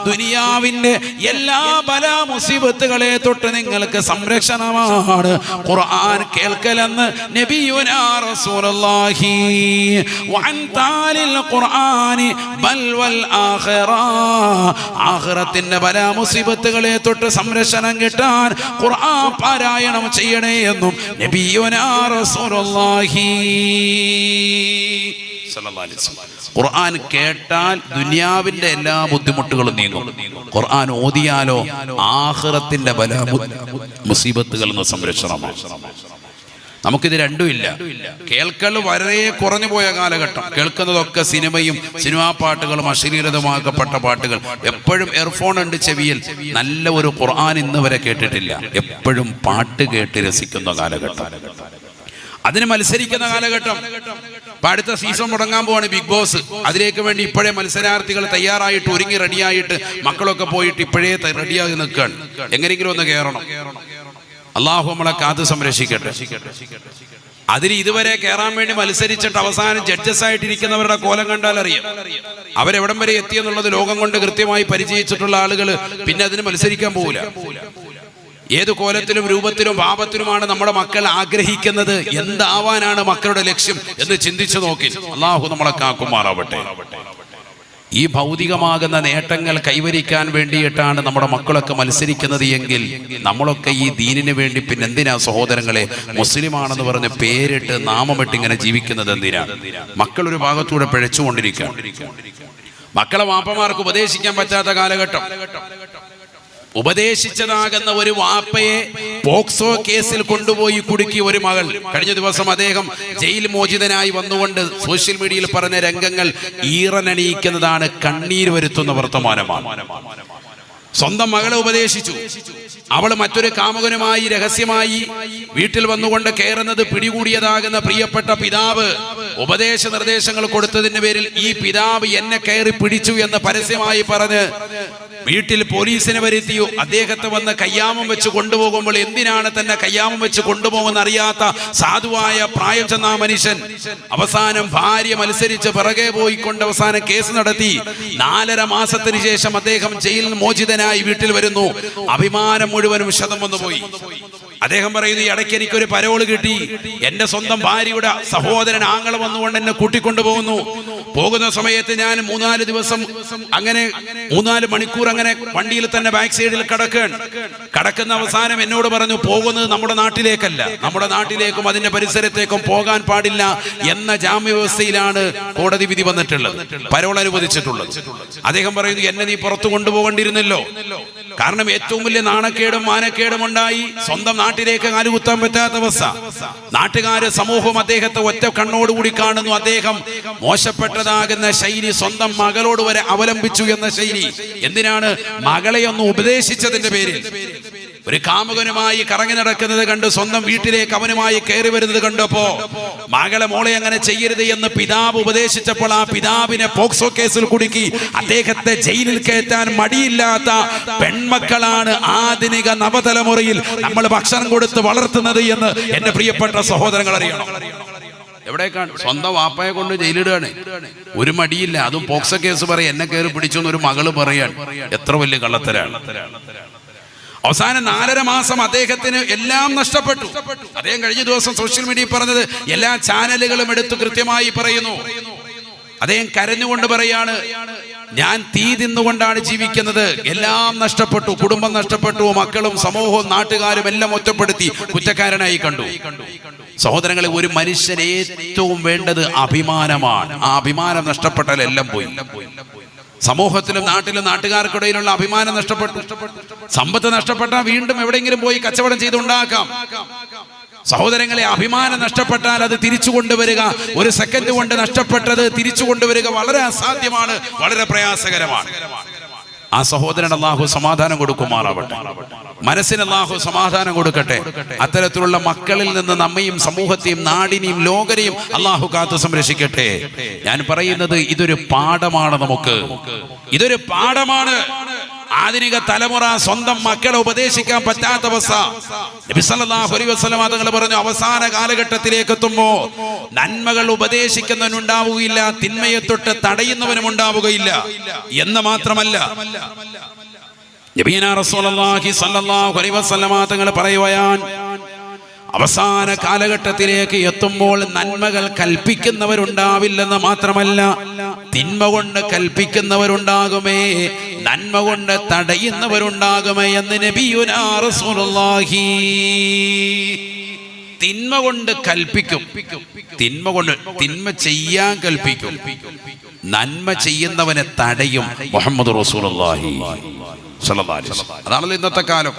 ദുനിയാവിന്റെ എല്ലാ ബലാ മുസീബത്തുകളെ തൊട്ട് നിങ്ങൾക്ക് സംരക്ഷണമാണ് ഖുർആൻ കേൾക്കലെന്ന് നബിയുനാ റസൂലുള്ളാഹി. വഅൻതാലിൽ ഖുർആനി ബൽവൽ ആഖിറ. ആഖിറത്തിന്റെ ബലാ മുസീബത്തുകളെ തൊട്ട് സംരക്ഷണം കിട്ടാൻ ഖുർആൻ പാരായണം ചെയ്യണേ എന്നും നബിയുനാ റസൂലുള്ളാഹി. ഖുർആൻ കേട്ടാൽ ദുനിയാവിന്റെ എല്ലാ ബുദ്ധിമുട്ടുകളും നീങ്ങും. ഖുർആൻ ഓതിയാലോ ആഖിറത്തിന്റെ ബലാ മുസീബത്തുകളിൽ നിന്ന് സംരക്ഷണമാണ്. നമുക്കിത് രണ്ടുമില്ല. കേൾക്കൽ വളരെ കുറഞ്ഞു പോയ കാലഘട്ടം. കേൾക്കുന്നതൊക്കെ സിനിമയും സിനിമാ പാട്ടുകളും അശ്ലീലതമാക്കപ്പെട്ട പാട്ടുകൾ. എപ്പോഴും എയർഫോൺ ഉണ്ട് ചെവിയിൽ. നല്ല ഒരു ഖുർആൻ ഇന്ന് വരെ കേട്ടിട്ടില്ല. എപ്പോഴും പാട്ട് കേട്ട് രസിക്കുന്ന കാലഘട്ടം. അതിന് മത്സരിക്കുന്ന കാലഘട്ടം. അടുത്ത സീസൺ മുടങ്ങാൻ പോവാണ് ബിഗ് ബോസ്. അതിലേക്ക് വേണ്ടി ഇപ്പോഴേ മത്സരാർത്ഥികൾ തയ്യാറായിട്ട് ഒരുങ്ങി റെഡിയായിട്ട് മക്കളൊക്കെ പോയിട്ട് ഇപ്പോഴേ റെഡിയായി നിൽക്കുകയാണ്. എങ്ങനെയെങ്കിലും ഒന്ന് കയറണം. അള്ളാഹു നമ്മളെ കാത്ത് സംരക്ഷിക്കട്ടെ. അതിൽ ഇതുവരെ കയറാൻ വേണ്ടി മത്സരിച്ചിട്ട് അവസാനം ജഡ്ജസ് ആയിട്ടിരിക്കുന്നവരുടെ കോലം കണ്ടാൽ അറിയാം അവരെവിടം വരെ എത്തിയെന്നുള്ളത്. ലോകം കൊണ്ട് കൃത്യമായി പരിചയിച്ചിട്ടുള്ള ആളുകൾ പിന്നെ അതിന് മത്സരിക്കാൻ പോകില്ല. ഏത് കോലത്തിലും രൂപത്തിലും ഭാവത്തിലുമാണ് നമ്മുടെ മക്കൾ ആഗ്രഹിക്കുന്നത്, എന്താവാനാണ് മക്കളുടെ ലക്ഷ്യം എന്ന് ചിന്തിച്ചു നോക്കി. അള്ളാഹു നമ്മളെ കാക്കുമാറാവട്ടെ. ഈ ഭൗതികമാകുന്ന നേട്ടങ്ങൾ കൈവരിക്കാൻ വേണ്ടിയിട്ടാണ് നമ്മുടെ മക്കളൊക്കെ മത്സരിക്കുന്നത് എങ്കിൽ നമ്മളൊക്കെ ഈ ദീനിന് വേണ്ടി പിന്നെ എന്തിനാ സഹോദരങ്ങളെ മുസ്ലിമാണെന്ന് പറഞ്ഞ് പേരിട്ട് നാമമിട്ട് ഇങ്ങനെ ജീവിക്കുന്നത് എന്തിനാണ്? മക്കൾ ഒരു ഭാഗത്തൂടെ പിഴച്ചുകൊണ്ടിരിക്കുക. മക്കളെ വാപ്പമാർക്ക് ഉപദേശിക്കാൻ പറ്റാത്ത കാലഘട്ടം. ഉപദേശിച്ചതാകുന്ന ഒരു വാപ്പയെ പോക്സോ കേസിൽ കൊണ്ടുപോയി കുടുക്കി ഒരു മകൾ. കഴിഞ്ഞ ദിവസം അദ്ദേഹം ജയിൽ മോചിതനായി വന്നുകൊണ്ട് സോഷ്യൽ മീഡിയയിൽ പറഞ്ഞ രംഗങ്ങൾ ഈറനണിയിക്കുന്നതാണ്, കണ്ണീര് വരുത്തുന്ന വർത്തമാനമാണ്. സ്വന്തം മകളെ ഉപദേശിച്ചു. അവൾ മറ്റൊരു കാമുകനുമായി രഹസ്യമായി വീട്ടിൽ വന്നുകൊണ്ട് കയറുന്നത് പിടികൂടിയതാകുന്ന പ്രിയപ്പെട്ട പിതാവ് ഉപദേശ നിർദ്ദേശങ്ങൾ കൊടുത്തതിന്റെ പേരിൽ ഈ പിതാവ് എന്നെ കയറി പിടിച്ചു എന്ന് പരസ്യമായി പറഞ്ഞ് വീട്ടിൽ പോലീസിനെ വരുത്തിയോ. അദ്ദേഹത്തെ വന്ന് കയ്യാമം വെച്ച് കൊണ്ടുപോകുമ്പോൾ എന്തിനാണ് തന്നെ കയ്യാമം വെച്ച് കൊണ്ടുപോകുന്ന അറിയാത്ത സാധുവായ പ്രായം ചെന്ന മനുഷ്യൻ അവസാനം ഭാര്യ മത്സരിച്ച് പിറകെ പോയിക്കൊണ്ട് അവസാനം കേസ് നടത്തി 4.5 മാസത്തിന് ശേഷം അദ്ദേഹം ജയിലിൽ മോചിതനായി വീട്ടിൽ വരുന്നു. അഭിമാനം മുഴുവനും ക്ഷതം വന്നുപോയി. അദ്ദേഹം പറയുന്നു, ഈ ഇടയ്ക്ക് എനിക്കൊരു പരോള് കിട്ടി. എന്റെ സ്വന്തം ഭാര്യയുടെ സഹോദരൻ ആങ്ങള വന്നുകൊണ്ട് എന്നെ കൂട്ടിക്കൊണ്ടുപോകുന്നു. പോകുന്ന സമയത്ത് ഞാൻ 3-4 ദിവസം അങ്ങനെ 3-4 മണിക്കൂർ അങ്ങനെ വണ്ടിയിൽ തന്നെ ബാക്ക് സൈഡിൽ കടക്കുന്ന അവസാനം എന്നോട് പറഞ്ഞു, പോകുന്നത് നമ്മുടെ നാട്ടിലേക്കല്ല, നമ്മുടെ നാട്ടിലേക്കും അതിന്റെ പരിസരത്തേക്കും പോകാൻ പാടില്ല എന്ന ജാമ്യവ്യവസ്ഥയിലാണ് കോടതി വിധി വന്നിട്ടുള്ളത്, പരോൾ അനുവദിച്ചിട്ടുള്ളത്. അദ്ദേഹം പറയുന്നു, എന്നെ നീ പുറത്തു കൊണ്ടുപോകേണ്ടിയിരുന്നല്ലോ. കാരണം ഏറ്റവും വലിയ നാണക്കേടും മാനക്കേടും ഉണ്ടായി. സ്വന്തം നാട്ടിലേക്ക് കാലുകുത്താൻ പറ്റാത്ത അവസ്ഥ. നാട്ടുകാര് സമൂഹം അദ്ദേഹത്തെ ഒറ്റ കണ്ണോടുകൂടി കാണുന്നു. അദ്ദേഹം മോശപ്പെട്ടതാകുന്ന ശൈലി സ്വന്തം മകളോട് വരെ അവലംബിച്ചു എന്ന ശൈലി. എന്തിനാണ്? മകളെ ഒന്ന് ഉപദേശിച്ചതിന്റെ പേരിൽ. ഒരു കാമുകനുമായി കറങ്ങി നടക്കുന്നത് കണ്ട് സ്വന്തം വീട്ടിലേക്ക് അവനുമായി കയറി വരുന്നത് കണ്ടപ്പോ മകളെ മോളെ അങ്ങനെ ചെയ്യരുത് എന്ന് പിതാവ് ഉപദേശിച്ചപ്പോൾ ആ പിതാവിനെ പോക്സോ കേസിൽ കുടുക്കി അദ്ദേഹത്തെ ജയിലിൽ കയറ്റാൻ മടിയില്ലാത്ത പെൺമക്കളാണ് ആധുനിക നവതലമുറയിൽ നമ്മൾ ഭക്ഷണം കൊടുത്ത് വളർത്തുന്നത് എന്ന് എന്റെ പ്രിയപ്പെട്ട സഹോദരങ്ങൾ അറിയണം. എവിടേക്കാണ്? സ്വന്തം വാപ്പയെ കൊണ്ട് ജയിലിടുകയാണ്. ഒരു മടിയില്ല. അതും പോക്സോ കേസ് പറയും, എന്നെ കയറി പിടിച്ചു എന്നൊരു മകള് പറയാൻ. എത്ര വലിയ കള്ളത്തരാണ്. അവസാനം 4.5 മാസം അദ്ദേഹത്തിന് എല്ലാം നഷ്ടപ്പെട്ടു. അദ്ദേഹം കഴിഞ്ഞ ദിവസം സോഷ്യൽ മീഡിയയിൽ പറഞ്ഞത് എല്ലാ ചാനലുകളും എടുത്തു കൃത്യമായി പറയുന്നു. അദ്ദേഹം കരഞ്ഞുകൊണ്ട് പറയാണ്, ഞാൻ തീ തിന്നുകൊണ്ടാണ് ജീവിക്കുന്നത്, എല്ലാം നഷ്ടപ്പെട്ടു, കുടുംബം നഷ്ടപ്പെട്ടു, മക്കളും സമൂഹവും നാട്ടുകാരും എല്ലാം ഒറ്റപ്പെടുത്തി കുറ്റക്കാരനായി കണ്ടു. സഹോദരങ്ങളെ, ഒരു മനുഷ്യന് ഏറ്റവും വേണ്ടത് അഭിമാനമാണ്. ആ അഭിമാനം നഷ്ടപ്പെട്ടാൽ എല്ലാം പോയി. സമൂഹത്തിലും നാട്ടിലും നാട്ടുകാർക്കിടയിലുള്ള അഭിമാനം നഷ്ടപ്പെട്ടു. സമ്പത്ത് നഷ്ടപ്പെട്ടാൽ വീണ്ടും എവിടെയെങ്കിലും പോയി കച്ചവടം ചെയ്തുണ്ടാക്കാം. സഹോദരങ്ങളെ, അഭിമാനം നഷ്ടപ്പെട്ടാൽ അത് തിരിച്ചു കൊണ്ടുവരിക, ഒരു സെക്കൻഡ് കൊണ്ട് നഷ്ടപ്പെട്ടത് തിരിച്ചു കൊണ്ടുവരിക വളരെ അസാധ്യമാണ്, വളരെ പ്രയാസകരമാണ്. ആ സഹോദരൻ അല്ലാഹു സമാധാനം കൊടുക്കുമാറാവട്ടെ. മനസ്സിന് അല്ലാഹു സമാധാനം കൊടുക്കട്ടെ. അത്തരത്തിലുള്ള മക്കളിൽ നിന്ന് നമ്മയും സമൂഹത്തെയും നാടിനെയും ലോകരെയും അല്ലാഹു കാത്തു സംരക്ഷിക്കട്ടെ. ഞാൻ പറയുന്നത് ഇതൊരു പാഠമാണ്. നമുക്ക് ഇതൊരു പാഠമാണ്. ആധുനിക തലമുറ സ്വന്തം മക്കളെ ഉപദേശിക്കാൻ പറ്റാത്ത അവസ്ഥ. നബി സല്ലല്ലാഹു അലൈഹി വസല്ലം തങ്ങൾ പറഞ്ഞു, അവസാന കാലഘട്ടത്തിലേക്ക് എത്തുമ്പോ നന്മകൾ ഉപദേശിക്കുന്നവനുണ്ടാവുകയില്ല, തിന്മയെ തൊട്ട് തടയുന്നവനും ഉണ്ടാവുകയില്ല എന്ന് മാത്രമല്ല, നബിയനാ റസൂലുള്ളാഹി സ്വല്ലല്ലാഹു അലൈഹി വസല്ലം തങ്ങൾ പറയുകയാണ്, അവസാന കാലഘട്ടത്തിലേക്ക് എത്തുമ്പോൾ നന്മകൾ കൽപ്പിക്കുന്നവരുണ്ടാവില്ലെന്ന് മാത്രമല്ല, തിന്മ കൊണ്ട് കൽപ്പിക്കുന്നവരുണ്ടാകുമേ, നന്മ കൊണ്ട് തടയുന്നവരുണ്ടാകുമേ എന്ന് നബിയുനാ റസൂലുള്ളാഹി. തിന്മ കൊണ്ട് കൽപ്പിക്കും, തിന്മ ചെയ്യാൻ കൽപ്പിക്കും, നന്മ ചെയ്യുന്നവനെ തടയും മുഹമ്മദ് റസൂലുള്ളാഹി സ്വല്ലല്ലാഹു അലൈഹി വസല്ലം. അതാണല്ലോ ഇന്നത്തെ കാലം.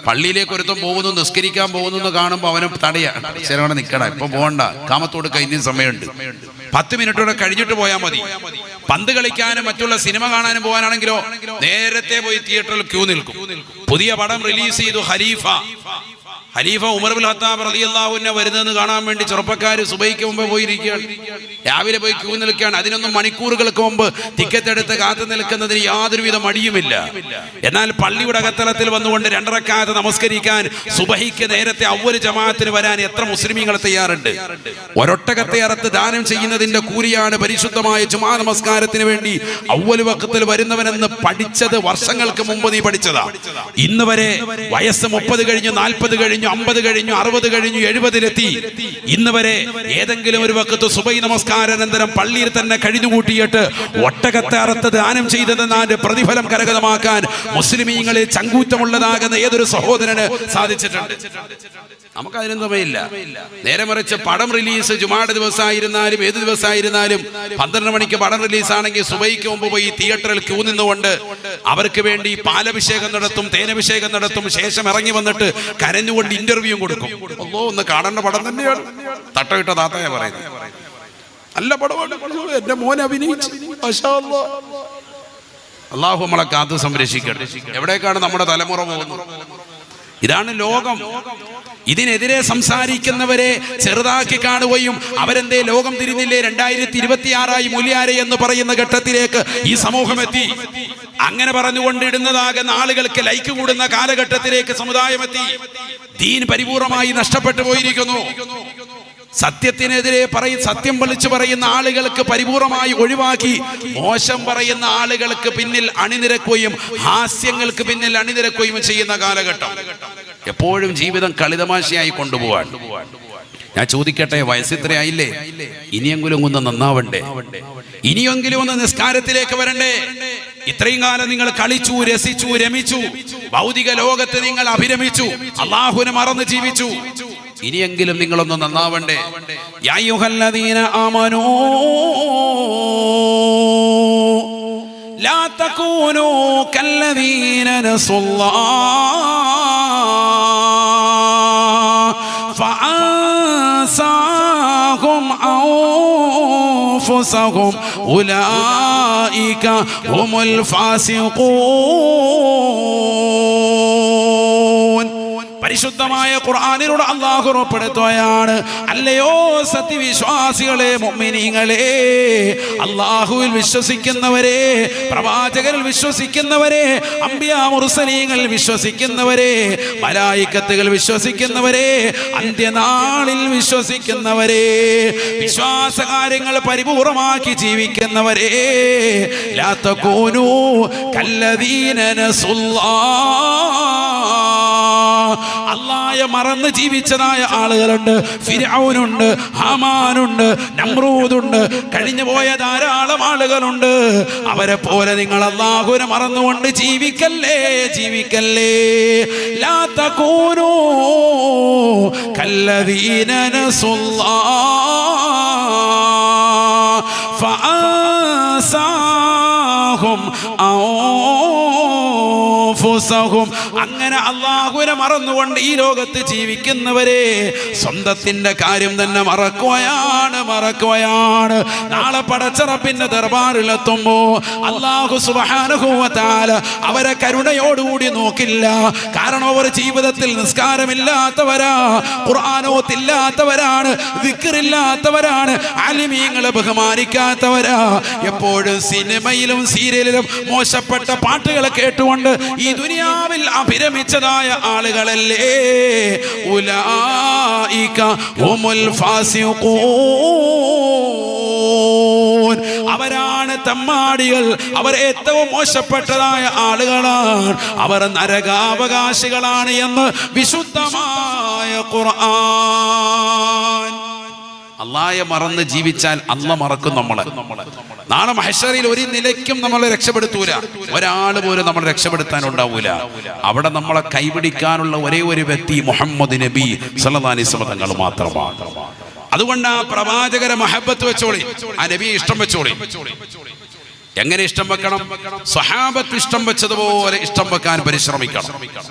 പള്ളിയിലേക്ക് ഒരുത്തം പോകുന്നു, നിസ്കരിക്കാൻ പോകുന്നു എന്ന് കാണുമ്പോൾ അവനെ തടയാ, ശരിയാണ് നിൽക്കണ, ഇപ്പൊ പോകണ്ട, കാമത്തോട് ഇനിയും സമയമുണ്ട്, 10 മിനിറ്റോടെ കഴിഞ്ഞിട്ട് പോയാൽ മതി. പന്ത് കളിക്കാനും മറ്റുള്ള സിനിമ കാണാനും പോകാനാണെങ്കിലോ നേരത്തെ പോയി തിയേറ്ററിൽ ക്യൂ നിൽക്കും. പുതിയ പടം റിലീസ് ചെയ്തു ഖലീഫ ഉമർ ഇബ്നുൽ ഖത്താബ് റളിയല്ലാഹു അൻഹു വരുന്നതെന്ന് കാണാൻ വേണ്ടി ചെറുപ്പക്കാര് സുബൈക്ക് മുമ്പ് പോയിരിക്കുകയാണ്. രാവിലെ പോയി ക്യൂ നിൽക്കുകയാണ്. അതിനൊന്നും മണിക്കൂറുകൾക്ക് മുമ്പ് ടിക്കറ്റ് എടുത്ത് കാത്തു നിൽക്കുന്നതിന് യാതൊരുവിധ മടിയുമില്ല. എന്നാൽ പള്ളിയുടെ അകത്തളത്തിൽ വന്നുകൊണ്ട് 2 റക്അത്ത് നമസ്കരിക്കാൻ സുബഹിക്ക് നേരത്തെ അവ്വൽ ജമാഅത്തിന് വരാൻ എത്ര മുസ്ലിമീങ്ങൾ തയ്യാറുണ്ട്? ഒരൊട്ടകത്തെ അറുത്ത് ദാനം ചെയ്യുന്നതിന്റെ കൂലിയാണ് പരിശുദ്ധമായ ജുമാ നമസ്കാരത്തിന് വേണ്ടി അവ്വൽ വഖത്തിൽ വരുന്നവനെന്ന് പഠിച്ചത് വർഷങ്ങൾക്ക് മുമ്പ് നീ പഠിച്ചതാ. ഇന്ന് വരെ വയസ്സ് 30 കഴിഞ്ഞു, 40 കഴിഞ്ഞു, 50 കഴിഞ്ഞു, 60 കഴിഞ്ഞു, 70-ലെത്തി. ഇന്ന് വരെ ഏതെങ്കിലും ഒരു വഖത്ത് സുബഹി നമസ്കാരാനന്തരം പള്ളിയിൽ തന്നെ കഴിഞ്ഞുകൂട്ടിയിട്ട് ഒട്ടകത്തെ അറുത്ത് ദാനം ചെയ്തതെന്നാന്റെ പ്രതിഫലം കരഗതമാക്കാൻ മുസ്ലിമീങ്ങളിൽ ചങ്കൂറ്റമുള്ളതാകുന്ന ഏതൊരു സഹോദരന് സാധിച്ചിട്ടുണ്ട്? നമുക്കതിനും സമയമില്ല. നേരെ മറിച്ച് പടം റിലീസ് ജുമായുടെ ദിവസമായിരുന്നാലും ഏത് ദിവസമായിരുന്നാലും 12 മണിക്ക് പടം റിലീസാണെങ്കിൽ സുബഹിക്ക് മുമ്പ് പോയി തിയേറ്ററിൽ ക്യൂ നിന്നുകൊണ്ട് അവർക്ക് വേണ്ടി പാലഭിഷേകം നടത്തും, തേനഭിഷേകം നടത്തും. ശേഷം ഇറങ്ങി വന്നിട്ട് കരഞ്ഞുകൊണ്ട് ഇന്റർവ്യൂ കൊടുക്കും. അല്ലോ, ഒന്ന് കാണേണ്ട പടം തന്നെയാണ്. തട്ടവിട്ട താത്തയാ പറയുന്നത്, നല്ല പടമാണ്, എന്റെ മോനെ അഭിനയിച്ചു. അല്ലാഹു നമ്മളെ കാത്തു സംരക്ഷിക്കട്ടെ. എവിടേക്കാണ് നമ്മുടെ തലമുറ പോകുന്നത്? ഇതാണ് ലോകം. ഇതിനെതിരെ സംസാരിക്കുന്നവരെ ചെറുതാക്കി കാണുകയും അവരെന്തേ ലോകം തിരിഞ്ഞില്ലേ 2026 മൂല്യാരെ എന്ന് പറയുന്ന ഘട്ടത്തിലേക്ക് ഈ സമൂഹം എത്തി. അങ്ങനെ പറഞ്ഞുകൊണ്ടിടുന്നതാകുന്ന ആളുകൾക്ക് ലൈക്ക് കൂടുന്ന കാലഘട്ടത്തിലേക്ക് സമുദായം എത്തി. ദീൻ പരിപൂർണമായി നഷ്ടപ്പെട്ടു പോയിരിക്കുന്നു. സത്യത്തിനെതിരെ സത്യം വിളിച്ചു പറയുന്ന ആളുകൾക്ക് പരിപൂർണമായി ഒഴിവാക്കി മോശം പറയുന്ന ആളുകൾക്ക് പിന്നിൽ അണിനിരക്കുകയും ഹാസ്യങ്ങൾക്ക് പിന്നിൽ അണിനിരക്കുകയും ചെയ്യുന്ന കാലഘട്ടം. എപ്പോഴും ജീവിതം കളിതമാശയായി കൊണ്ടുപോവാൻ. ഞാൻ ചോദിക്കട്ടെ, വയസ്സിത്രയായില്ലേ? ഇനിയെങ്കിലും ഒന്ന് നന്നാവണ്ടേ? ഇനിയെങ്കിലും ഒന്ന് നിസ്കാരത്തിലേക്ക് വരണ്ടേ? ഇത്രയും കാലം നിങ്ങൾ കളിച്ചു, രസിച്ചു, രമിച്ചു, ഭൗതിക ലോകത്ത് നിങ്ങൾ അഭിരമിച്ചു, അല്ലാഹുവിനെ മറന്ന് ജീവിച്ചു. ഇനിയെങ്കിലും നിങ്ങളൊന്ന് നന്നാവണ്ടേ? യാ അയ്യുഹല്ലദീന ആമനൂ ലാ തകൂനൂ കല്ലദീന നസുല്ലാഹ് ഫഅൻസാഹും അൻഫുസഹും ഉലൈക ഹുമുൽ ഫാസിഖൂൻ. പരിശുദ്ധമായ ഖുർആനിലൂടെ അല്ലാഹു ഉറപ്പെടുത്തുകയാണ്, അല്ലയോ സത്യവിശ്വാസികളെ, മുഅ്മിനീങ്ങളെ, അല്ലാഹുവിൽ വിശ്വസിക്കുന്നവരെ, പ്രവാചകരിൽ വിശ്വസിക്കുന്നവരെ, അംബിയാ മുർസലീങ്ങളിൽ വിശ്വസിക്കുന്നവരെ, മലായികത്തുകൾ വിശ്വസിക്കുന്നവരെ, അന്ത്യനാളിൽ വിശ്വസിക്കുന്നവരെ, വിശ്വാസകാര്യങ്ങൾ പരിപൂർണമാക്കി ജീവിക്കുന്നവരെ, ലാ തകൂനൂ കല്ലദീന നസുല്ലാഹ്. അല്ലാഹയെ മറന്ന് ജീവിച്ചതായ ആളുകളുണ്ട്. ഫിർഔനുണ്ട്, ഹാമാനുണ്ട്, നമ്രൂദുണ്ട്, കഴിഞ്ഞു പോയ ധാരാളം ആളുകളുണ്ട്. അവരെ പോലെ നിങ്ങൾ അല്ലാഹുവിനെ മറന്നുകൊണ്ട് ജീവിക്കല്ലേ, ജീവിക്കല്ലേ. ലാ തകൂനൂ കല്ലദീന നസുല്ലാഹ് ഫഅൻസാഹും അൻഫുസഹും. അങ്ങനെ അല്ലാഹുവിനെ മറന്നുകൊണ്ട് ഈ ലോകത്ത് ജീവിക്കുന്നവരെ സ്വന്തത്തിന്റെ കാര്യം തന്നെ മറക്കുകയാണ്. നാളെ പടച്ച റബ്ബിന്റെ ദർബാറിലെത്തുമ്പോ അല്ലാഹു സുബ്ഹാനഹു വ തആല അവരെ കരുണയോടുകൂടി നോക്കില്ല. കാരണം അവർ ജീവിതത്തിൽ നിസ്കാരമില്ലാത്തവരാ, ഖുർആനോത്തില്ലാത്തവരാണ്, ദിക്റില്ലാത്തവരാണ്, ആലിമീങ്ങളെ ബഹുമാനിക്കാത്തവരാ. എപ്പോഴും സിനിമയിലും സീരിയലിലും മോശപ്പെട്ട പാട്ടുകൾ കേട്ടുകൊണ്ട് ഈ ദുനിയാവിൽ അഭിരമിച്ചതായ ആളുകളല്ലേ. ഉലൈക ഹുമുൽ ഫാസിഖൂൻ. അവരാണ് തെമ്മാടികൾ, അവർ ഏറ്റവും മോശപ്പെട്ടതായ ആളുകളാണ്, അവർ നരകാവകാശികളാണ് എന്ന് വിശുദ്ധമായ ഖുർആൻ. അല്ലാഹയെ മറന്ന് ജീവിച്ചാൽ അല്ലാഹ് മറക്കും നമ്മളെ. നാളെ മഹ്ശറിൽ ഒരു നിലയ്ക്കും നമ്മളെ രക്ഷപ്പെടുത്തൂല, ഒരാൾ പോലും നമ്മളെ രക്ഷപ്പെടുത്താൻ ഉണ്ടാവൂല. അവിടെ നമ്മളെ കൈപിടിക്കാനുള്ള ഒരേ ഒരു വ്യക്തി മുഹമ്മദ് നബി സല്ലല്ലാഹു അലൈഹി വസല്ലം തങ്ങൾ മാത്രമാണ്. അതുകൊണ്ട് ആ പ്രവാചകരെ മഹബത്ത് വെച്ചോളി, ആ നബിയെ ഇഷ്ടം വെച്ചോളി. എങ്ങനെ ഇഷ്ടം വെക്കണം? സ്വഹാബത്ത് ഇഷ്ടം വെച്ചതുപോലെ ഇഷ്ടം വെക്കാൻ പരിശ്രമിക്കണം.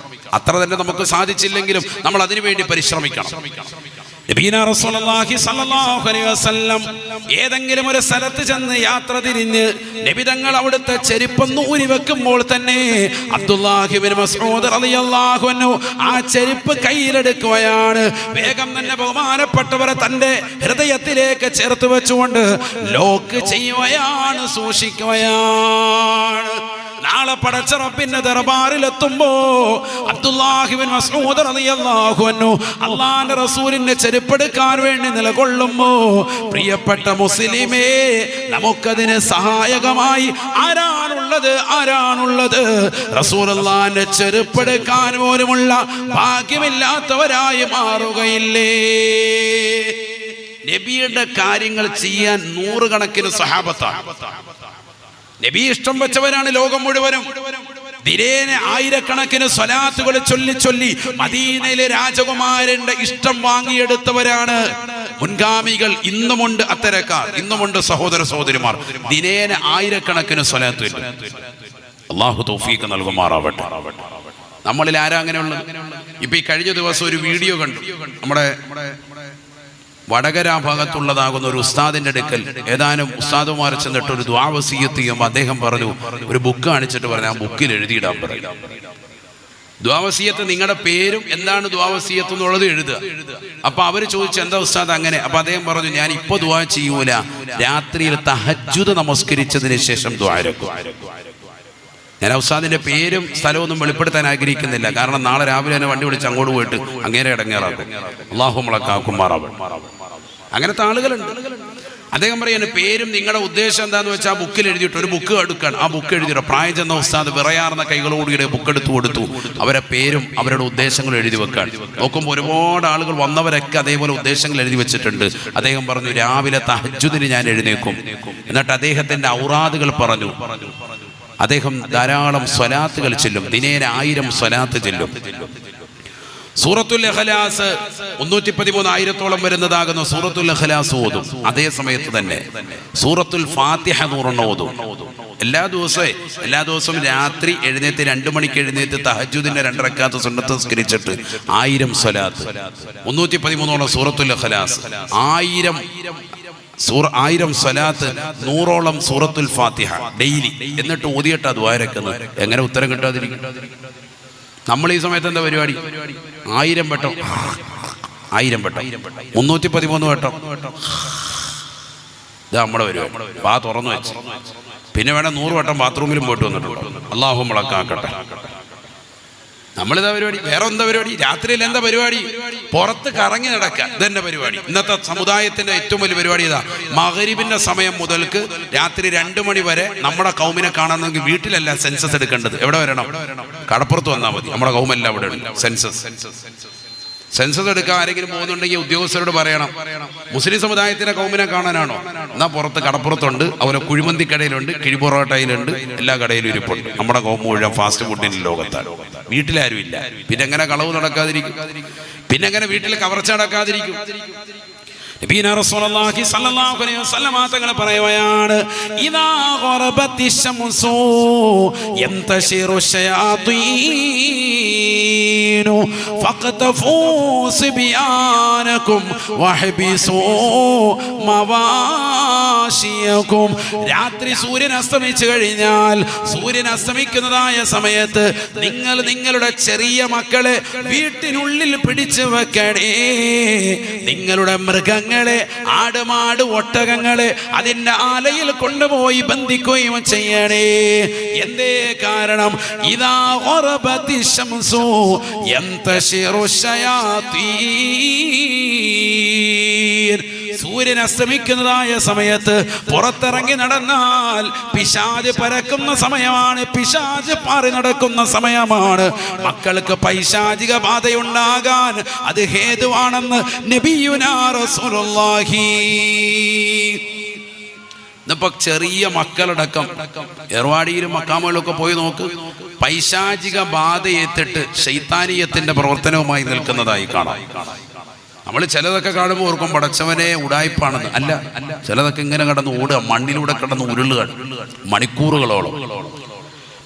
അത്ര തന്നെ നമുക്ക് സാധിച്ചില്ലെങ്കിലും നമ്മൾ അതിനുവേണ്ടി പരിശ്രമിക്കണം. നബീന റസൂലുള്ളാഹി സ്വല്ലല്ലാഹു അലൈഹി വസല്ലം ഏതെങ്കിലും ഒരു സ്ഥലത്ത് ചെന്ന് യാത്ര തിരിഞ്ഞ് നബി തങ്ങൾ അവിടുത്തെ ചെരുപ്പൊന്ന് ഊരി വെക്കുമ്പോൾ തന്നെ അബ്ദുല്ലാഹി ഇബ്നു മസ്ഊദ് റളിയല്ലാഹു അൻഹു ആ ചെരുപ്പ് കയ്യിലെടുക്കുകയാണ്. വേഗം തന്നെ ബഹുമാനപ്പെട്ടവരെ തന്റെ ഹൃദയത്തിലേക്ക് ചേർത്ത് വെച്ചുകൊണ്ട് ലോക്ക് ചെയ്യുകയാണ്, സൂക്ഷിക്കുകയാണ്. നാളെ പടച്ച റബ്ബിന്റെ ദർബാറിലെത്തുമ്പോ അബ്ദുല്ലാഹി ഇബ്നു മസ്ഊദ് റളിയല്ലാഹു അൻഹു അല്ലാഹുവിന്റെ റസൂലിന്റെ ചെരുപ്പെടുക്കാൻ വേണ്ടി നിലകൊള്ളുമ്പോ, പ്രിയപ്പെട്ട മുസ്ലിമേ, നമുക്കതിന് സഹായകമായി ആരാണുള്ളത്? റസൂലുള്ളാഹിന്റെ ചെരുപ്പെടുക്കാൻ പോലുമുള്ള ഭാഗ്യമില്ലാത്തവരായി മാറുകയില്ലേ? നബിയുടെ കാര്യങ്ങൾ ചെയ്യാൻ നൂറുകണക്കിന് സ്വഹാബത്താണ്. നബി ഇഷ്ടം വെച്ചവരാണ് ലോകം മുഴുവനും. ദിനേന ആയിരക്കണക്കിന് സ്വലാത്തുകൾ ചൊല്ലി മദീനയിലെ രാജകുമാരന്റെ ഇഷ്ടം വാങ്ങിയെടുത്തവരാണ് മുൻഗാമികൾ. ഇന്നുമുണ്ട് അത്തരക്കാർ, ഇന്നുമുണ്ട് സഹോദര സഹോദരിമാർ. ദിനേന ആയിരക്കണക്കിന് സ്വലാത്ത്. അല്ലാഹു തൗഫീഖ് നൽകുമാറാവട്ടെ. നമ്മളിൽ ആരാ അങ്ങനെയുള്ളത്? ഇപ്പൊ ഈ കഴിഞ്ഞ ദിവസം ഒരു വീഡിയോ കണ്ടു. നമ്മുടെ വടകര ഭാഗത്തുള്ളതാകുന്ന ഒരു ഉസ്താദിന്റെ അടുക്കൽ ഏതാനും ഉസ്താദുമാർ ചെന്നിട്ട് ഒരു ദുആ വസിയത്ത് ചെയ്യുമ്പോൾ അദ്ദേഹം പറഞ്ഞു, ഒരു ബുക്ക് കാണിച്ചിട്ട് പറഞ്ഞു, ആ ബുക്കിൽ എഴുതിയിടാൻ പറയും. ദുആവസിയത്ത് നിങ്ങളുടെ പേരും എന്താണ് ദുആവസിയത്ത് എന്നുള്ളത് എഴുതുക. അപ്പൊ അവര് ചോദിച്ചു എന്താ ഉസ്താദ് അങ്ങനെ? അപ്പൊ അദ്ദേഹം പറഞ്ഞു ഞാൻ ഇപ്പൊ ദുആ ചെയ്യൂല, രാത്രിയിൽ തഹജ്ജുദ് നമസ്കരിച്ചതിന് ശേഷം ദുആ ഇറക്കും. ഞാൻ ഉസ്താദിന്റെ പേരും സ്ഥലവും ഒന്നും വെളിപ്പെടുത്താൻ ആഗ്രഹിക്കുന്നില്ല, കാരണം നാളെ രാവിലെ തന്നെ വണ്ടി വിളിച്ച് അങ്ങോട്ട് പോയിട്ട് അങ്ങേരെ ഇടങ്ങേറാക്കും. അല്ലാഹു മലക്കാക്കുമാറാവട്ടെ. അങ്ങനത്തെ ആളുകളുണ്ട്. അദ്ദേഹം പറയുന്നത് പേരും നിങ്ങളുടെ ഉദ്ദേശം എന്താന്ന് വെച്ചാൽ ബുക്കിൽ എഴുതിയിട്ട് ഒരു ബുക്ക് എടുക്കാൻ, ആ ബുക്ക് എഴുതിയിട്ട് പ്രായം ചെന്ന ഉസ്താദ് വിറയാർന്ന കൈകളോടുകൂടി ബുക്ക് എടുത്തു കൊടുത്തു. അവരെ പേരും അവരുടെ ഉദ്ദേശങ്ങളും എഴുതി വെക്കാൻ നോക്കുമ്പോൾ ഒരുപാട് ആളുകൾ വന്നവരൊക്കെ അതേപോലെ ഉദ്ദേശങ്ങൾ എഴുതി വെച്ചിട്ടുണ്ട്. അദ്ദേഹം പറഞ്ഞു രാവിലെ തഹജ്ജുദിന് ഞാൻ എഴുന്നേക്കും. എന്നിട്ട് അദ്ദേഹത്തിന്റെ ഔറാദുകൾ പറഞ്ഞു. അദ്ദേഹം ധാരാളം സ്വലാത്തുകൾ ചെല്ലും, ദിനേന 1000 സ്വലാത്ത് ചെല്ലും. സൂറത്തുൽ ഇഖ്ലാസ് 313 ആയിരത്തോളം വരുന്നതാകുന്ന സൂറത്തുൽ ഇഖ്ലാസ് ഓതും. അതേ സമയത്ത് തന്നെ സൂറത്തുൽ ഫാത്തിഹ 100 ഓതും. എല്ലാ ദിവസവും രാത്രി എഴുന്നേറ്റ് 2 മണിക്ക് എഴുന്നേറ്റ് തഹജ്ജുദിന്റെ 2 റക്അത്ത് സുന്നത്ത് നിസ്കരിച്ചിട്ട് 1000 സ്വലാത്ത്, 313 സൂറത്തുൽ ഇഖ്ലാസ്, 1000 സ്വലാത്ത്, 100ഓളം സൂറത്തുൽ ഫാത്തിഹ ഡെയിലി. എന്നിട്ട് ഓതിയിട്ട് അത് വായിക്കുന്നത് എങ്ങനെ ഉത്തരം കിട്ടാതിരിക്കും? നമ്മൾ ഈ സമയത്ത് എന്താ പരിപാടി? 1000 വട്ടം, 313 വട്ടം. ഇത് നമ്മുടെ പരിപാടി. വാ തുറന്നു വെച്ച് പിന്നെ വേണം 100 വട്ടം ബാത്റൂമിലും പോയിട്ട് വന്നിട്ടുണ്ട്. അല്ലാഹു മുളക്കാക്കട്ടെ. നമ്മളിതാ പരിപാടി. വേറെ എന്താ പരിപാടി? രാത്രിയിൽ എന്താ പരിപാടി? പുറത്ത് കറങ്ങി നടക്കുക. ഇതെന്നെ പരിപാടി. ഇന്നത്തെ സമുദായത്തിന്റെ ഏറ്റവും വലിയ പരിപാടി ഇതാ. മഗ്‌രിബിന്റെ സമയം മുതൽക്ക് രാത്രി 2 മണി വരെ നമ്മുടെ കൗമിനെ കാണണമെങ്കിൽ വീട്ടിലല്ല സെൻസസ് എടുക്കേണ്ടത്. എവിടെ വരണം? കടപ്പുറത്ത് വന്നാൽ മതി. നമ്മുടെ കൗമെല്ലാം ഇവിടെ ഉണ്ട്. സെൻസസ് എടുക്കാൻ ആരെങ്കിലും പോകുന്നുണ്ടെങ്കിൽ ഉദ്യോഗസ്ഥരോട് പറയണം, മുസ്ലിം സമുദായത്തിന്റെ കൗമിനെ കാണാനാണോ? എന്നാ പുറത്ത് കടപ്പുറത്തുണ്ട്, അതുപോലെ കുഴിമന്തി കടയിലുണ്ട്, കിഴിപൊറോട്ടയിലുണ്ട്, എല്ലാ കടയിലും ഇരിപ്പുണ്ട്. നമ്മുടെ കൗമ മുഴുവൻ ഫാസ്റ്റ് ഫുഡിന്റെ ലോകത്താണ്. വീട്ടിലാരും ഇല്ല. പിന്നെ എങ്ങനെ കളവ് നടക്കാതിരിക്കും? പിന്നെ എങ്ങനെ വീട്ടിൽ കവർച്ച നടക്കാതിരിക്കും? നബിയനാ റസൂലുള്ളാഹി സ്വല്ലല്ലാഹു അലൈഹി വസല്ലം തങ്ങൾ പറയുകയാണ്, ഇദാ ഖറബത്തി ശംസു യന്തശിറു ശയാതീനു ഫഖതഫൂ സിബിയാനകും വഹബിസൂ മവാശിയകും. രാത്രി സൂര്യൻ അസ്തമിച്ചു കഴിഞ്ഞാൽ, സൂര്യൻ അസ്തമിക്കുന്നതായ സമയത്ത് നിങ്ങൾ നിങ്ങളുടെ ചെറിയ മക്കളെ വീട്ടിനുള്ളിൽ പിടിച്ചു വെക്കണേ. നിങ്ങളുടെ മൃഗങ്ങളെ, ആടുമാട് ഒട്ടകങ്ങളെ അതിന്റെ ആലയിൽ കൊണ്ടുപോയി ബന്ധിക്കുകയും ചെയ്യണേ. എന്തേ കാരണം? ഇദാ ഖറബത്തി ശംസു യന്തശിറു ശയാതീൻ. സൂര്യൻ അസ്തമിക്കുന്നതായ സമയത്ത് പുറത്തിറങ്ങി നടന്നാൽ പിശാച് പരക്കുന്ന സമയമാണ്, പിശാച് പാറി നടക്കുന്ന സമയമാണ്. മക്കൾക്ക് പൈശാചിക ബാധയുണ്ടാകാൻ അത് ഹേതുവാണെന്ന് നബിയുനാ റസൂലുള്ളാഹി. ഇന്നിപ്പോ ചെറിയ മക്കളടക്കം ഏർവാടിയിലും മക്കാമുകളിലൊക്കെ പോയി നോക്ക്, പൈശാചിക ബാധയേറ്റിട്ട് ശൈത്താനീയത്തിന്റെ പ്രവർത്തനവുമായി നിൽക്കുന്നതായി കാണാം. നമ്മൾ ചിലതൊക്കെ കാണുമ്പോൾ ഓർക്കും പടച്ചവനെ ഉടായ്പാണെന്ന്. അല്ല, ചിലതൊക്കെ ഇങ്ങനെ കടന്ന് ഓടുക, മണ്ണിലൂടെ കടന്ന് ഉരുളുക മണിക്കൂറുകളോളം.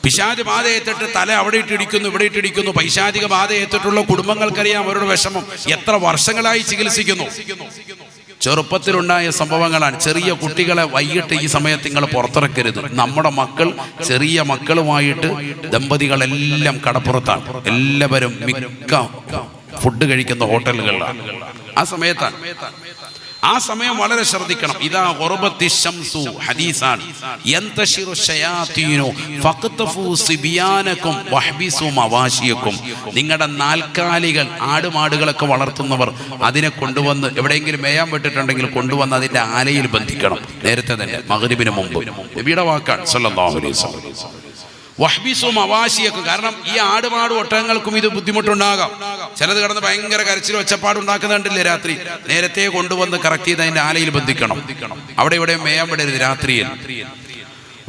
പിശാച് ബാധയേറ്റിട്ട് തല അവിടെ ഇട്ടിടിക്കുന്നു, ഇവിടെ ഇട്ടിടിക്കുന്നു. പൈശാചിക ബാധയേറ്റിട്ടുള്ള കുടുംബങ്ങൾക്കറിയാം അവരുടെ വിഷമം. എത്ര വർഷങ്ങളായി ചികിത്സിക്കുന്നു. ചെറുപ്പത്തിലുണ്ടായ സംഭവങ്ങളാണ്. ചെറിയ കുട്ടികളെ വൈകിട്ട് ഈ സമയത്ത് നിങ്ങൾ പുറത്തിറക്കരുത്. നമ്മുടെ മക്കൾ, ചെറിയ മക്കളുമായിട്ട് ദമ്പതികളെല്ലാം കടപ്പുറത്താണ്. എല്ലാവരും മിക്ക ഫുഡ് കഴിക്കുന്ന ഹോട്ടലുകളിലാണ്. ആ സമയം വളരെ ശ്രദ്ധിക്കണം. ഇദാ ഖറബത്തി ശംസു, ഹദീസാണ്, യന്തശിറു ശയാതീനു ഫഖതഫു സിബിയാനകും വഹ്ബിസു മവാശിയകും. നിങ്ങളുടെ നാൽക്കാലികൾ, ആടുമാടുകളൊക്കെ വളർത്തുന്നവർ അതിനെ കൊണ്ടുവന്ന് എവിടെയെങ്കിലും മേയാൻ വിട്ടിട്ടുണ്ടെങ്കിൽ കൊണ്ടുവന്ന് അതിന്റെ ആലയിൽ ബന്ധിക്കണം. നേരത്തെ തന്നെ മഗ്‌രിബിന് മുമ്പ്. നബിയുടെ വാക്കാണ് സല്ലല്ലാഹു അലൈഹി വസല്ലം. വഹ്ബിസും അവാശിയൊക്കെ. കാരണം ഈ ആടുമാടും ഒട്ടകങ്ങൾക്കും ഇത് ബുദ്ധിമുട്ടുണ്ടാകാം. ചിലത് കിടന്ന് ഭയങ്കര കരച്ചിൽ ഒച്ചപ്പാടുണ്ടാക്കുന്നുണ്ടല്ലേ രാത്രി. നേരത്തെ കൊണ്ടുവന്ന് കറക്റ്റ് ചെയ്ത് അതിന്റെ ആലയിൽ ബന്ധിക്കണം. അവിടെ ഇവിടെ മേയാൻ വിടരുത് രാത്രിയിൽ.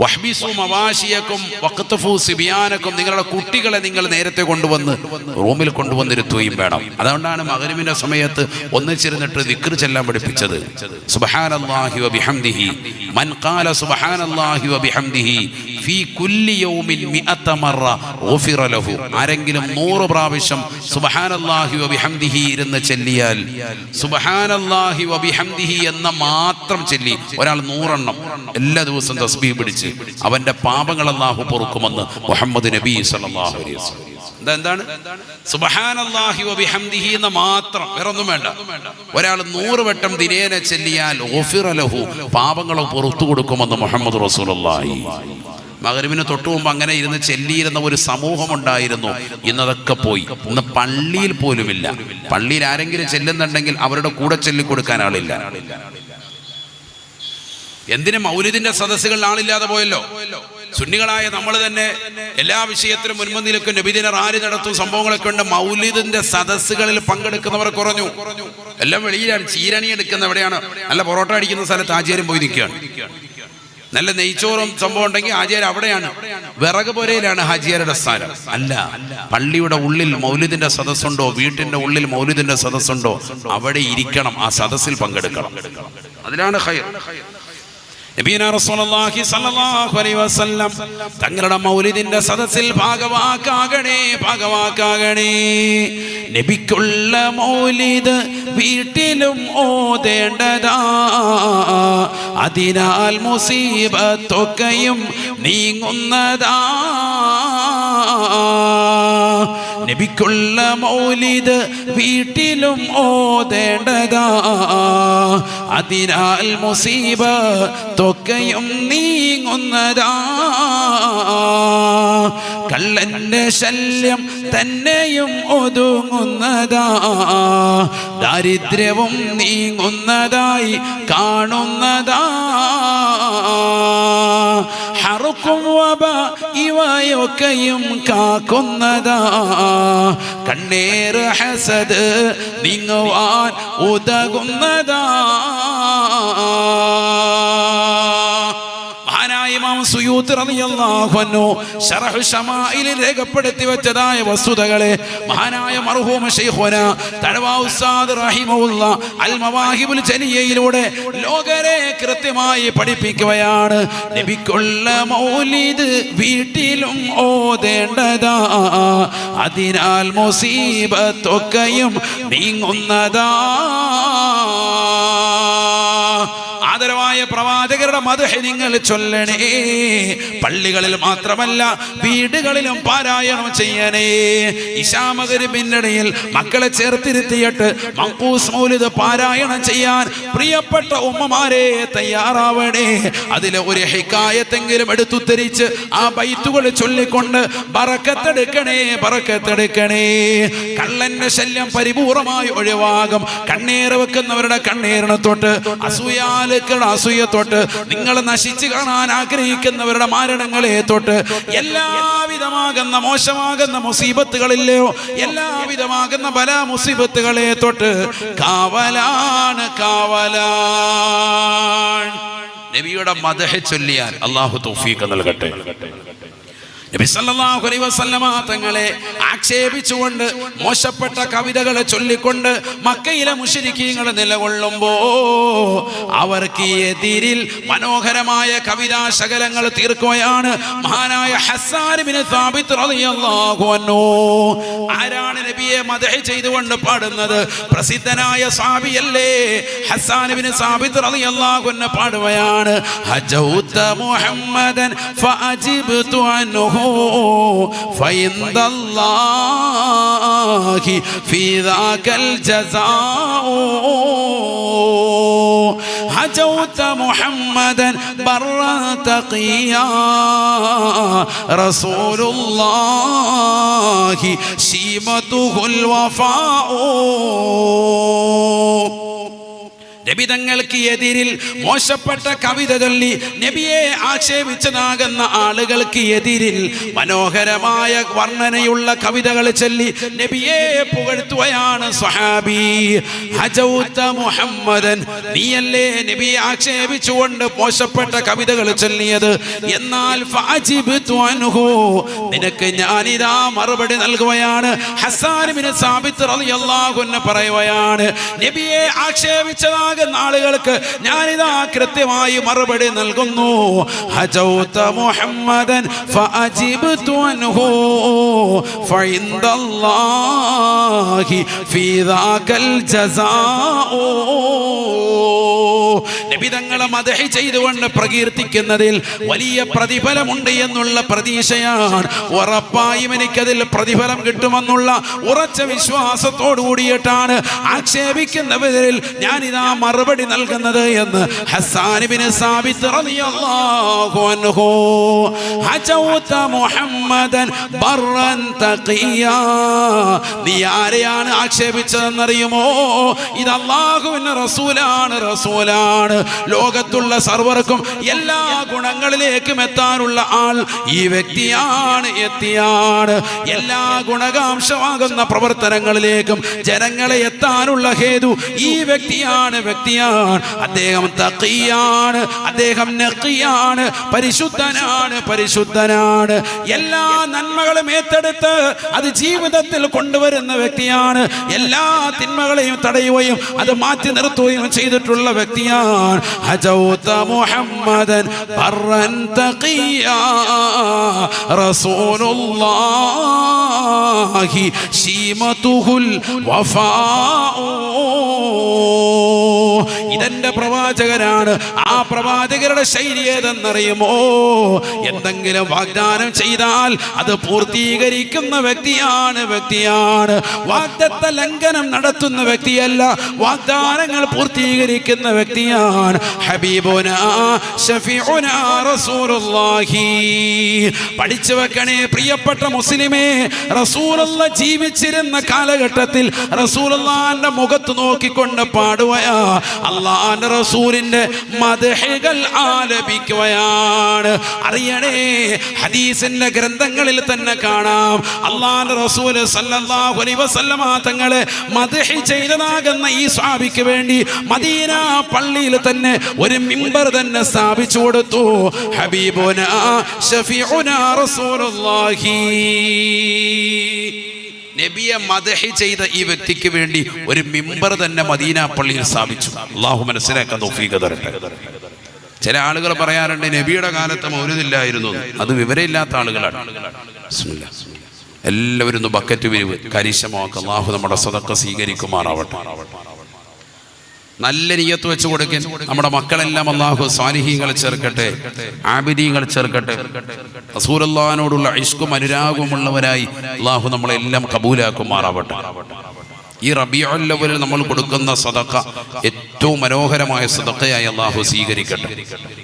വഹ്ബിസു മവാശിയക്കും വഖതഫു സിബിയാനക്കും. നിങ്ങളുടെ കുട്ടികളെ നിങ്ങൾ നേരത്തെ കൊണ്ടുവന്ന് റൂമിൽ കൊണ്ടുവന്നിരുത്തുകയും വേണം. അതുകൊണ്ടാണ് മഗ്‌രിബിന്റെ സമയത്ത് ഒന്നിച്ചിരുന്നിട്ട് ദിക്ർ ചെല്ലാൻ പഠിപ്പിച്ചത്. സുബ്ഹാനല്ലാഹി വബിഹംദിഹി മൻ ഖാല സുബ്ഹാനല്ലാഹി വബിഹംദിഹി ഫീ കുല്ലി യൗമിൻ 100 മറ ഗുഫിറ ലഹു. ആരെങ്കിലും 100 പ്രാവശ്യം സുബ്ഹാനല്ലാഹി വബിഹംദിഹി ഇരുന്ന് ചെല്ലിയാൽ, സുബ്ഹാനല്ലാഹി വബിഹംദിഹി എന്ന മാത്രം ചെല്ലി ഒരാൾ 100 എണ്ണം എല്ലാ ദിവസവും തസ്ബീഹ് പിടിച്ച് അവന്റെ പാപങ്ങൾ അല്ലാഹു പൊറുക്കുമെന്ന് മുഹമ്മദ് നബി സല്ലല്ലാഹു അലൈഹി വസല്ലം. എന്താണ് സുബ്ഹാനല്ലാഹി വബിഹംദിഹി എന്ന് മാത്രം, വേറെ ഒന്നും വേണ്ട. ഒരാൾ 100 വട്ടം ദിനേന ചൊല്ലിയാൽ ഗുഫിറ ലഹു, പാപങ്ങൾ പുറത്തു കൊടുക്കുമെന്ന് മുഹമ്മദ് റസൂലുള്ളാഹി. മഗ്‌രിബിന് തൊട്ടു മുമ്പ് അങ്ങനെ ഇരുന്ന് ചെല്ലിയിരുന്ന ഒരു സമൂഹം ഉണ്ടായിരുന്നു. ഇന്നതൊക്കെ പോയി. ഇന്ന് പള്ളിയിൽ പോലുമില്ല. പള്ളിയിൽ ആരെങ്കിലും ചെല്ലുന്നുണ്ടെങ്കിൽ അവരുടെ കൂടെ ചൊല്ലിക്കൊടുക്കാൻ ആളില്ല. എന്തിനും മൗലിദിന്റെ സദസ്സുകളിൽ ആളില്ലാതെ പോയല്ലോ. സുന്നികളായ നമ്മൾ തന്നെ എല്ലാ വിഷയത്തിലും മുൻപന്തിയിലൊക്കെ നബിദിന റാലി നടത്തും, സംഭവങ്ങളൊക്കെ ഉണ്ട്. മൗലിദിന്റെ സദസ്സുകളിൽ പങ്കെടുക്കുന്നവർ കുറഞ്ഞു. എല്ലാം വെളിയിലാണ്. ചീരണി എടുക്കുന്ന എവിടെയാണ്? നല്ല പൊറോട്ട അടിക്കുന്ന സ്ഥലത്ത് ആചാര്യം പോയി നിൽക്കുകയാണ്. നല്ല നെയ്ച്ചോറും സംഭവം ഉണ്ടെങ്കിൽ ആചാര്യം അവിടെയാണ്. വിറക് പുരയിലാണ് ഹാജിയാരുടെ സ്ഥാനം. അല്ല, പള്ളിയുടെ ഉള്ളിൽ മൗലിദിന്റെ സദസ്സുണ്ടോ, വീട്ടിന്റെ ഉള്ളിൽ മൗലിദിന്റെ സദസ്സുണ്ടോ, അവിടെ ഇരിക്കണം, ആ സദസ്സിൽ പങ്കെടുക്കണം. അതിലാണ് ഖൈർ. നബിയന റസൂലുള്ളാഹി സ്വല്ലല്ലാഹു അലൈഹി വസല്ലം തങ്ങളുടെ മൗലിദിന്റെ സദസ്സിൽ ഭാഗവാക്കാകണേ. നബിക്കുള്ള മൗലിദ് വീട്ടിലും ഓതേണ്ടതാ, അതിനാൽ മുസീബത്തൊക്കെയും നീങ്ങുന്നതാ. നബിക്കുള്ള മൗലിദ് വീട്ടിലും ഓതേണ്ടതാ, അതിനാൽ മുസീബത്തൊക്കെയും നീങ്ങുന്നതാ. കള്ളന്റെ ശല്യം തന്നെയും ഒതുങ്ങുന്നതാ, ദാരിദ്ര്യവും നീങ്ങുന്നതായി കാണുന്നതാ. ഹറുക്കും വബ ഇവയൊക്കെയും കാക്കുന്നതാ, കണ്ണേറ് ഹസദ് നീങ്ങുവാൻ ഉതകുന്നതാ. ഇമാം സുയൂത്തി റളിയല്ലാഹു അൻഹു ശറഹ് ശമാഇലിൽ രേഖപ്പെടുത്തി വെച്ചതായ വസ്തുതകളെ മഹാനായ മർഹൂം ശൈഖുനാ തഅവാ ഉസ്താദ് റഹിമഹുല്ലാഹ് അൽ മവാഹിബുൽ ജലിയയിലൂടെ ലോകരെ കൃത്യമായി പഠിപ്പിക്കുകയാണ്. നബിക്കുള്ള മൗലിദ് വീട്ടിലും ഓതേണ്ടതാ, അതിനാൽ മുസീബത്തൊക്കെയും നീങ്ങുന്നതാ. ആദരവായ പ്രവാചകരുടെ മദ്ഹ് നിങ്ങൾ ചൊല്ലണേ. പള്ളികളിൽ മാത്രമല്ല, വീടുകളിലും പാരായണം ചെയ്യണേ. ഇശാ മഗ്‌രിബിന്റെ ഇടയിൽ മക്കളെ ചേർത്തിരുത്തിയിട്ട് മഖ്ബൂസ് മൗലിദ് പാരായണം ചെയ്യാൻ പ്രിയപ്പെട്ട ഉമ്മമാരെ തയ്യാറാവണേ. അതിലെ ഒരു ഹിക്കായത്തെങ്കിലും എടുത്തുദ്ധരിച്ച് ആ ബൈത്തുകൾ ചൊല്ലിക്കൊണ്ട് ബറക്കത്തെടുക്കണേ. കള്ളന്റെ ശല്യം പരിപൂർണമായി ഒഴിവാകും. കണ്ണീർ വെക്കുന്നവരുടെ കണ്ണീരിനെ തൊട്ട്, അസൂയ തൊട്ട്, നിങ്ങൾ നശിച്ചു കാണാൻ ആഗ്രഹിക്കുന്നവരുടെ മാരണങ്ങളെ തൊട്ട്, എല്ലാവിധമാകുന്ന മോശമാകുന്ന മുസീബത്തുകളില്ലയോ, എല്ലാവിധമാകുന്ന ബലാ മുസീബത്തുകളെ തൊട്ട് കാവലാണ്. നബിയുടെ മദ്ഹ് ചൊല്ലിയാൽ അല്ലാഹു തൗഫീഖ് നൽകട്ടെ. നബി സല്ലല്ലാഹു അലൈഹി വസല്ലമ തങ്ങളെ ആക്ഷേപിച്ചുകൊണ്ട് മോശപ്പെട്ട കവിതകളെ ചൊല്ലിക്കൊണ്ട് മക്കയിലെ മുശ്രിക്കീങ്ങൾ നിലകൊള്ളുമ്പോ അവർക്ക് എതിരിൽ മനോഹരമായ കവിതാ ശകലങ്ങൾ തീർക്കുകയാണ് മഹാനായ ഹസ്സാൻ ഇബ്നു സാബിത്ത് റളിയല്ലാഹു അൻഹു. ആരാണ് നബിയെ മദ്ഹ് ചെയ്തുകൊണ്ട് പാടുന്നത്? പ്രസിദ്ധനായ സ്വഹാബിയല്ലേ ഹസ്സാൻ ഇബ്നു സാബിത്ത് റളിയല്ലാഹു അൻഹു പാടുകയാണ്. ഹജൗത മുഹമ്മദൻ ഫഅജിബ്തു അൻഹു فعند الله في ذاك الجزاء هجوت محمدا برا تقيا رسول الله شيمته الوفاء. നബി തങ്ങൾക്ക് എതിരിൽ മോശപ്പെട്ട കവിത ചൊല്ലി നബിയെ ആക്ഷേപിച്ചതാകുന്ന ആളുകൾക്ക് എതിരിൽ മനോഹരമായ വർണ്ണനയുള്ള കവിതകൾ ചൊല്ലി നബിയെ പുകഴ്ത്തുകയാണ് സ്വഹാബി. ഹജൗത മുഹമ്മദൻ, നീയല്ലേ നബിയെ ആക്ഷേപിച്ചുകൊണ്ട് മോശപ്പെട്ട കവിതകൾ ചൊല്ലിയത്? എന്നാൽ ഫഅജിബ്തു അൻഹു, നിനക്ക് ഞാനിതാ മറുപടി നൽകുകയാണ്. ഹസ്സാൻ ഇബ്നു സാബിത്ത് റളിയല്ലാഹു അൻഹു പറയുകയാണ്, നബിയെ ആക്ഷേപിച്ചതാകുന്ന ആളുകൾക്ക് ഞാനിതാ കൃത്യമായി മറുപടി നൽകുന്നു. ഹജൗത മുഹമ്മദൻ ഫഅജിബ്തു അൻഹു ഫഇൻദല്ലാഹി ഫീ ദാകൽ ജസാഉ. നബി തങ്ങളെ മദ്ഹ് ചെയ്തുകൊണ്ട് പ്രകീർത്തിക്കുന്നതിൽ വലിയ പ്രതിഫലമുണ്ട് എന്നുള്ള പ്രതീക്ഷയാണ്. ഉറപ്പായും എനിക്കതിൽ പ്രതിഫലം കിട്ടുമെന്നുള്ള ഉറച്ച വിശ്വാസത്തോടു കൂടിയിട്ടാണ് ആക്ഷേപിക്കുന്നവരിൽ ഞാനിതാ മറുപടി നൽകുന്നത് എന്ന് ഹസ്സാൻ ഇബ്നു സാബിത്ത് റളിയല്ലാഹു അൻഹു ഹജൗത മുഹമ്മദൻ ബർറൻ തഖിയാ. നീ ആരെയാണ് ആക്ഷേപിച്ചതെന്നറിയുമോ? ഇത് അല്ലാഹുവിന്റെ റസൂലാണ്. ലോകത്തുള്ള സർവർക്കും എല്ലാ ഗുണങ്ങളിലേക്കും എത്താനുള്ള ആൾ ഈ വ്യക്തിയാണ്. എല്ലാ ഗുണകാംശമാകുന്ന പ്രവർത്തനങ്ങളിലേക്കും ജനങ്ങളെ എത്താനുള്ള ഹേതു ഈ വ്യക്തിയാണ്. അദ്ദേഹം തഖിയാണ്, അദ്ദേഹം നഖിയാണ്, പരിശുദ്ധനാണ്. എല്ലാ നന്മകളും ഏറ്റെടുത്ത് അത് ജീവിതത്തിൽ കൊണ്ടുവരുന്ന വ്യക്തിയാണ്. എല്ലാ തിന്മകളെയും തടയുകയും അത് മാറ്റി നിർത്തുകയും ചെയ്തിട്ടുള്ള വ്യക്തിയാണ്. ഹജൗത മുഹമ്മദൻ ബർറൻ തഖിയാ റസൂലുള്ളാഹി ശീമതുഹുൽ വഫാഉ. ഇതെന്റെ പ്രവാചകനാണ്. ആ പ്രവാചകരുടെ ശൈലി ഏതെന്നറിയുമോ? എന്തെങ്കിലും വാഗ്ദാനം ചെയ്താൽ അത് പൂർത്തീകരിക്കുന്ന വ്യക്തിയാണ്. വാഗ്ദത്ത ലംഘനം നടത്തുന്ന വ്യക്തിയല്ല, വാഗ്ദാനങ്ങൾ പൂർത്തീകരിക്കുന്ന വ്യക്തിയാണ്. ഹബീബുനാ ശഫീഉനാ റസൂലുള്ളാഹി. പഠിച്ചു വെക്കണേ പ്രിയപ്പെട്ട മുസ്ലിമേ, റസൂലുള്ളാഹി ജീവിച്ചിരുന്ന കാലഘട്ടത്തിൽ റസൂലുള്ളാഹിന്റെ മുഖത്ത് നോക്കിക്കൊണ്ട് പാടുകയാ, അല്ലാഹുവിന്റെ റസൂലിന്റെ മദ്ഹുകൾ ആലപിക്കുകയാണ്. അറിയണേ, ഹദീസിന്റെ ഗ്രന്ഥങ്ങളിൽ തന്നെ കാണാം അല്ലാഹുവിന്റെ റസൂൽ സല്ലല്ലാഹു അലൈഹി വസല്ലമ തങ്ങളെ മദ്ഹ് ചെയ്തതാകുന്ന ഈ സ്വഹാബിക്ക് വേണ്ടി മദീന പള്ളിയിൽ തന്നെ ഒരു മിമ്പർ തന്നെ സ്ഥാപിച്ചു കൊടുത്തു. ഹബീബുനാ ശഫീഉനാ റസൂലുള്ളാഹി. നബിയെ മദ്ഹ് ചെയ്ത ഈ വ്യക്തിക്ക് വേണ്ടി ഒരു മിമ്പർ തന്നെ മദീന പള്ളിയിൽ സ്ഥാപിച്ചു. അല്ലാഹു മനസ്സിലാക്കാൻ തൗഫീഖ് തരട്ടെ. ചില ആളുകൾ പറയാറുണ്ട് നബിയുടെ കാലത്ത് മൗലിദില്ലായിരുന്നു. അത് വിവരമില്ലാത്ത ആളുകളാണ്. ബിസ്മില്ലാ. എല്ലാവരും ഒന്ന് ബക്കറ്റ് വിരിവ് കരിശമാക്കുക. അല്ലാഹു നമ്മുടെ സദഖ സ്വീകരിക്കുമാറാവട്ടെ. നല്ല നിയ്യത്ത് വെച്ച് കൊടുക്കാൻ നമ്മുടെ മക്കളെല്ലാം അല്ലാഹു സാലിഹീങ്ങൾ ചേർക്കട്ടെ, ആബിദീങ്ങൾ ചേർക്കട്ടെ. റസൂലുള്ളാഹിനോടുള്ള ഇഷ്കും അനുരാഗവുമുള്ളവരായി അല്ലാഹു നമ്മളെല്ലാം കബൂലാക്കുമാറാവട്ടെ. ഈ റബീഉൽ അവ്വലിൽ നമ്മൾ കൊടുക്കുന്ന സദഖ ഏറ്റവും മനോഹരമായ സദഖയായി അല്ലാഹു സ്വീകരിക്കട്ടെ.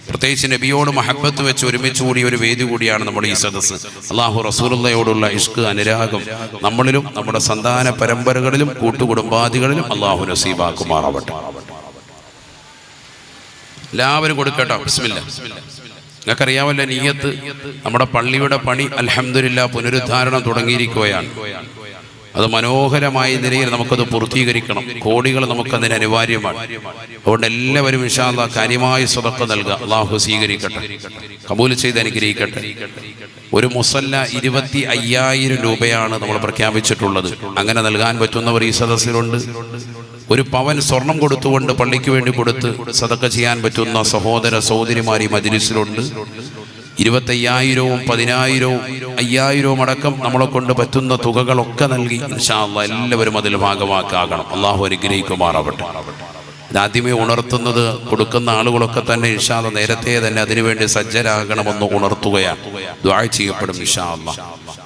പ്രത്യേകിച്ച് നബിയോട് മഹബത്ത് വെച്ച് ഒരുമിച്ച് കൂടിയ ഒരു വേദി കൂടിയാണ് നമ്മുടെ ഈ സദസ്സ്. അല്ലാഹു റസൂലുള്ളാഹിയോടുള്ള ഇഷ്ക് അനുരാഗം നമ്മളിലും നമ്മുടെ സന്താന പരമ്പരകളിലും കൂട്ടുകുടുംബാദികളിലും അല്ലാഹു നസീബാക്കുമാറാവട്ടെ. എല്ലാവരും കൊടുക്കട്ടോ. ബിസ്മില്ലാ. നിങ്ങൾക്കറിയാമല്ലോ നിയ്യത്ത്. നമ്മുടെ പള്ളിയുടെ പണി അൽഹംദുലില്ലാ പുനരുദ്ധാരണം തുടങ്ങിയിരിക്കുകയാണ്. അത് മനോഹരമായ നിലയിൽ നമുക്കത് പൂർത്തീകരിക്കണം. കോടികൾ നമുക്കതിന് അനിവാര്യമാണ്. അതുകൊണ്ട് എല്ലാവരും ഇൻഷാ അല്ലാഹ് കാര്യമായ സദഖ നൽകുക. അല്ലാഹു സ്വീകരിക്കട്ടെ, കബൂൽ ചെയ്ത് അനുഗ്രഹിക്കട്ടെ. ഒരു മുസല്ല 25,000 രൂപയാണ് നമ്മൾ പ്രഖ്യാപിച്ചിട്ടുള്ളത്. അങ്ങനെ നൽകാൻ പറ്റുന്നവർ ഈ സദസ്സിലുണ്ട്. ഒരു പവൻ സ്വർണം കൊടുത്തുകൊണ്ട് പള്ളിക്ക് വേണ്ടി കൊടുത്ത് സദഖ ചെയ്യാൻ പറ്റുന്ന സഹോദര സഹോദരിമാർ ഈ മജ്‌ലിസിലുണ്ട്. 25,000-വും 10,000-വും 5,000-വും അടക്കം നമ്മളെ കൊണ്ട് പറ്റുന്ന തുകകളൊക്കെ നൽകി ഇൻഷാ അല്ലാഹ് എല്ലാവരും അതിൽ ഭാഗമാക്കാകണം. അല്ലാഹു അനുഗ്രഹിക്കുമാറാവട്ടെ. ആദ്യമേ ഉണർത്തുന്നത് കൊടുക്കുന്ന ആളുകളൊക്കെ തന്നെ ഇൻഷാ അല്ലാഹ് നേരത്തെ തന്നെ അതിനുവേണ്ടി സജ്ജരാകണമെന്ന് ഉണർത്തുകയാണ്. ദുആ ചെയ്യപ്പെടും ഇൻഷാ അല്ലാഹ്.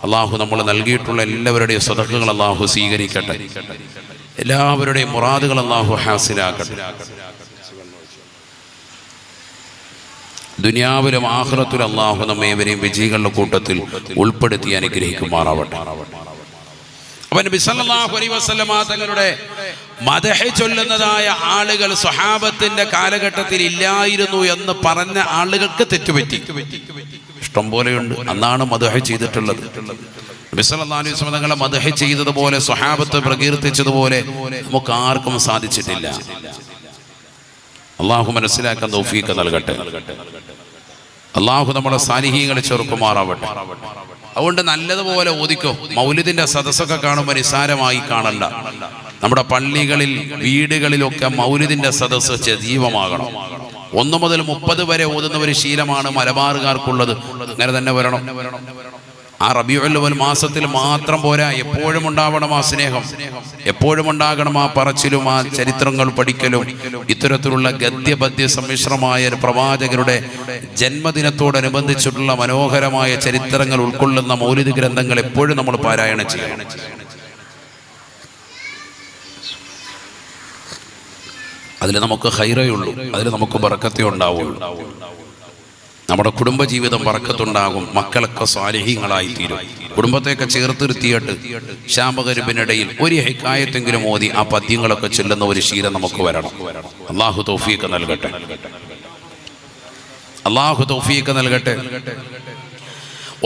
അല്ലാഹു നമ്മൾ നൽകിയിട്ടുള്ള എല്ലാവരുടെയും സദഖകൾ അല്ലാഹു സ്വീകരിക്കട്ടെ. എല്ലാവരുടെയും മുറാദുകൾ അല്ലാഹു ഹാസിലാക്കട്ടെ. ദുനിയാവിലും ആഖിറത്തിലും അല്ലാഹു നമ്മെ ഇവരെയും വിജയികളുടെ കൂട്ടത്തിൽ ഉൾപ്പെടുത്തി അനുഗ്രഹിക്കുമാറാവട്ടെ. അപ്പോൾ നബി സല്ലല്ലാഹു അലൈഹി വസല്ലമ തങ്ങളുടെ മദ്ഹ് ചൊല്ലുന്നതായ ആളുകൾ സ്വഹാബത്തിന്റെ കാലഘട്ടത്തിൽ ഇല്ലായിരുന്നു എന്ന് പറഞ്ഞ ആളുകൾക്ക് തെറ്റുപറ്റി. ഇഷ്ടം പോലെയുണ്ട്. അന്നാണ് മദ്ഹ് ചെയ്തിട്ടുള്ളത്. നബി സല്ലല്ലാഹു അലൈഹി വസല്ലം തങ്ങളെ മദ്ഹ് ചെയ്തതുപോലെ സ്വഹാബത്ത് പ്രകീർത്തിച്ചതുപോലെ നമുക്ക് ആർക്കും സാധിച്ചിട്ടില്ല. അല്ലാഹു മനസ്സിലാക്കാൻ തൗഫീഖ് നൽകട്ടെ. അല്ലാഹു നമ്മളെ സാലിഹീങ്ങളെ ചേർക്കുമാറാവട്ടെ. അതുകൊണ്ട് നല്ലതുപോലെ ഓദിക്കോ. മൗലിദിന്റെ സദസ്സൊക്കെ കാണുമ്പോൾ നിസാരമായി കാണണ്ട. നമ്മുടെ പള്ളികളിൽ വീടുകളിലൊക്കെ മൗലിദിന്റെ സദസ്സ് സജീവമാകണം. 1 മുതൽ 30 വരെ ഓതുന്ന ഒരു ശീലമാണ് മലബാറുകാർക്കുള്ളത്. അങ്ങനെ തന്നെ വരണം. ആ റബീഉൽ അവ്വൽ മാസത്തിൽ മാത്രം പോരാ, എപ്പോഴും ഉണ്ടാവണം ആ സ്നേഹം, എപ്പോഴും ഉണ്ടാകണം ആ പറച്ചിലും ആ ചരിത്രങ്ങൾ പഠിക്കലും. ഇത്തരത്തിലുള്ള ഗദ്യപദ്യ സമ്മിശ്രമായ ഒരു പ്രവാചകരുടെ ജന്മദിനത്തോടനുബന്ധിച്ചിട്ടുള്ള മനോഹരമായ ചരിത്രങ്ങൾ ഉൾക്കൊള്ളുന്ന മൗലിദ് ഗ്രന്ഥങ്ങൾ എപ്പോഴും നമ്മൾ പാരായണം ചെയ്യണം. അതിൽ നമുക്ക് ഖൈറേ ഉള്ളൂ, അതിൽ നമുക്ക് ബറക്കത്തേ ഉണ്ടാവുള്ളൂ. നമ്മുടെ കുടുംബജീവിതം ബറക്കത്തുണ്ടാകും, മക്കളൊക്കെ സ്വാലിഹീങ്ങളായി തീരും. കുടുംബത്തെയൊക്കെ ചേർത്തിരുത്തിയിട്ട് ശാമകരിബിനിടയിൽ ഒരു ഹിക്കായത്തെങ്കിലും ഓതി ആ പദ്യങ്ങളൊക്കെ ചൊല്ലുന്ന ഒരു ശീലം നമുക്ക് വരണം. അള്ളാഹു തൗഫീഖ് നൽകട്ടെ, അള്ളാഹു തൗഫീഖ് നൽകട്ടെ.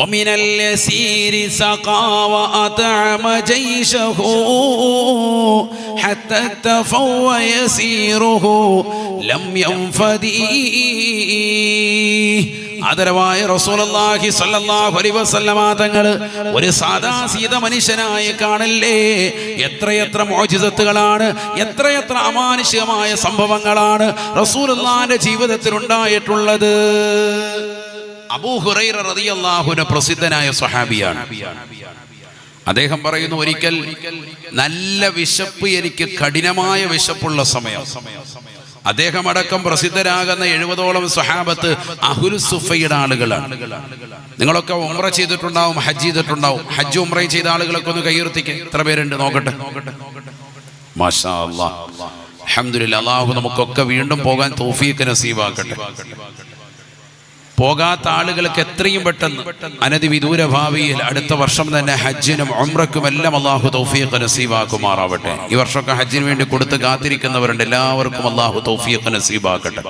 ومن اليسير سقى وأطعم جيشه حتى اكتفوا ويسيره لم ينفدي. ആദരവായ റസൂലുള്ളാഹി സ്വല്ലല്ലാഹു അലൈഹി വസല്ലമ തങ്ങൾ ഒരു സാദാസീത മനുഷ്യനായി കാണല്ലേ. എത്രയെത്ര മുഅ്ജിസത്തുകളാണ്, എത്രയെത്ര അമാനുഷികമായ സംഭവങ്ങളാണ് റസൂലുള്ളാഹിന്റെ ജീവിതത്തിൽ ഉണ്ടായിട്ടുള്ളത്. അബൂ ഹുറൈറ റളിയല്ലാഹു അൻഹു പ്രസിദ്ധനായ സ്വഹാബിയാണ്. അദ്ദേഹം പറയുന്നു, ഒരിക്കൽ നല്ല വിശപ്പ്, എനിക്ക് കഠിനമായ വിശപ്പുള്ള സമയം, അദ്ദേഹം അടക്കം പ്രസിദ്ധരാകുന്ന 70ഓളം സ്വഹാബത്ത് അഹ്ലുസ് സുഫയുടെ ആളുകളാണ്. നിങ്ങളൊക്കെ ഉംറ ചെയ്തിട്ടുണ്ടാവും, ഹജ്ജ് ചെയ്തിട്ടുണ്ടാവും. ഹജ്ജ് ഉംറയും ചെയ്ത ആളുകളൊക്കെ ഒന്ന് കൈയുയർത്തിക്കേ. എത്ര പേരുണ്ട് നോക്കട്ടെ? മാഷാ അല്ലാഹ്, അൽഹംദുലില്ലാഹ്. അല്ലാഹു നമുക്കൊക്കെ വീണ്ടും പോകാൻ തൗഫീഖ് നസീബാക്കട്ടെ. പോകാത്ത ആളുകൾക്ക് എത്രയും പെട്ടെന്ന് അനധിവിദൂര ഭാവിയിൽ അടുത്ത വർഷം തന്നെ ഹജ്ജിനും ഉംറയ്ക്കും എല്ലാം അല്ലാഹു തൗഫീഖ് നസീബാക്കുമാറാവട്ടെ. ഈ വർഷമൊക്കെ ഹജ്ജിന് വേണ്ടി കൊടുത്ത് കാത്തിരിക്കുന്നവരുണ്ട്, എല്ലാവർക്കും അല്ലാഹു തൗഫീഖ് നസീബാക്കട്ടെ.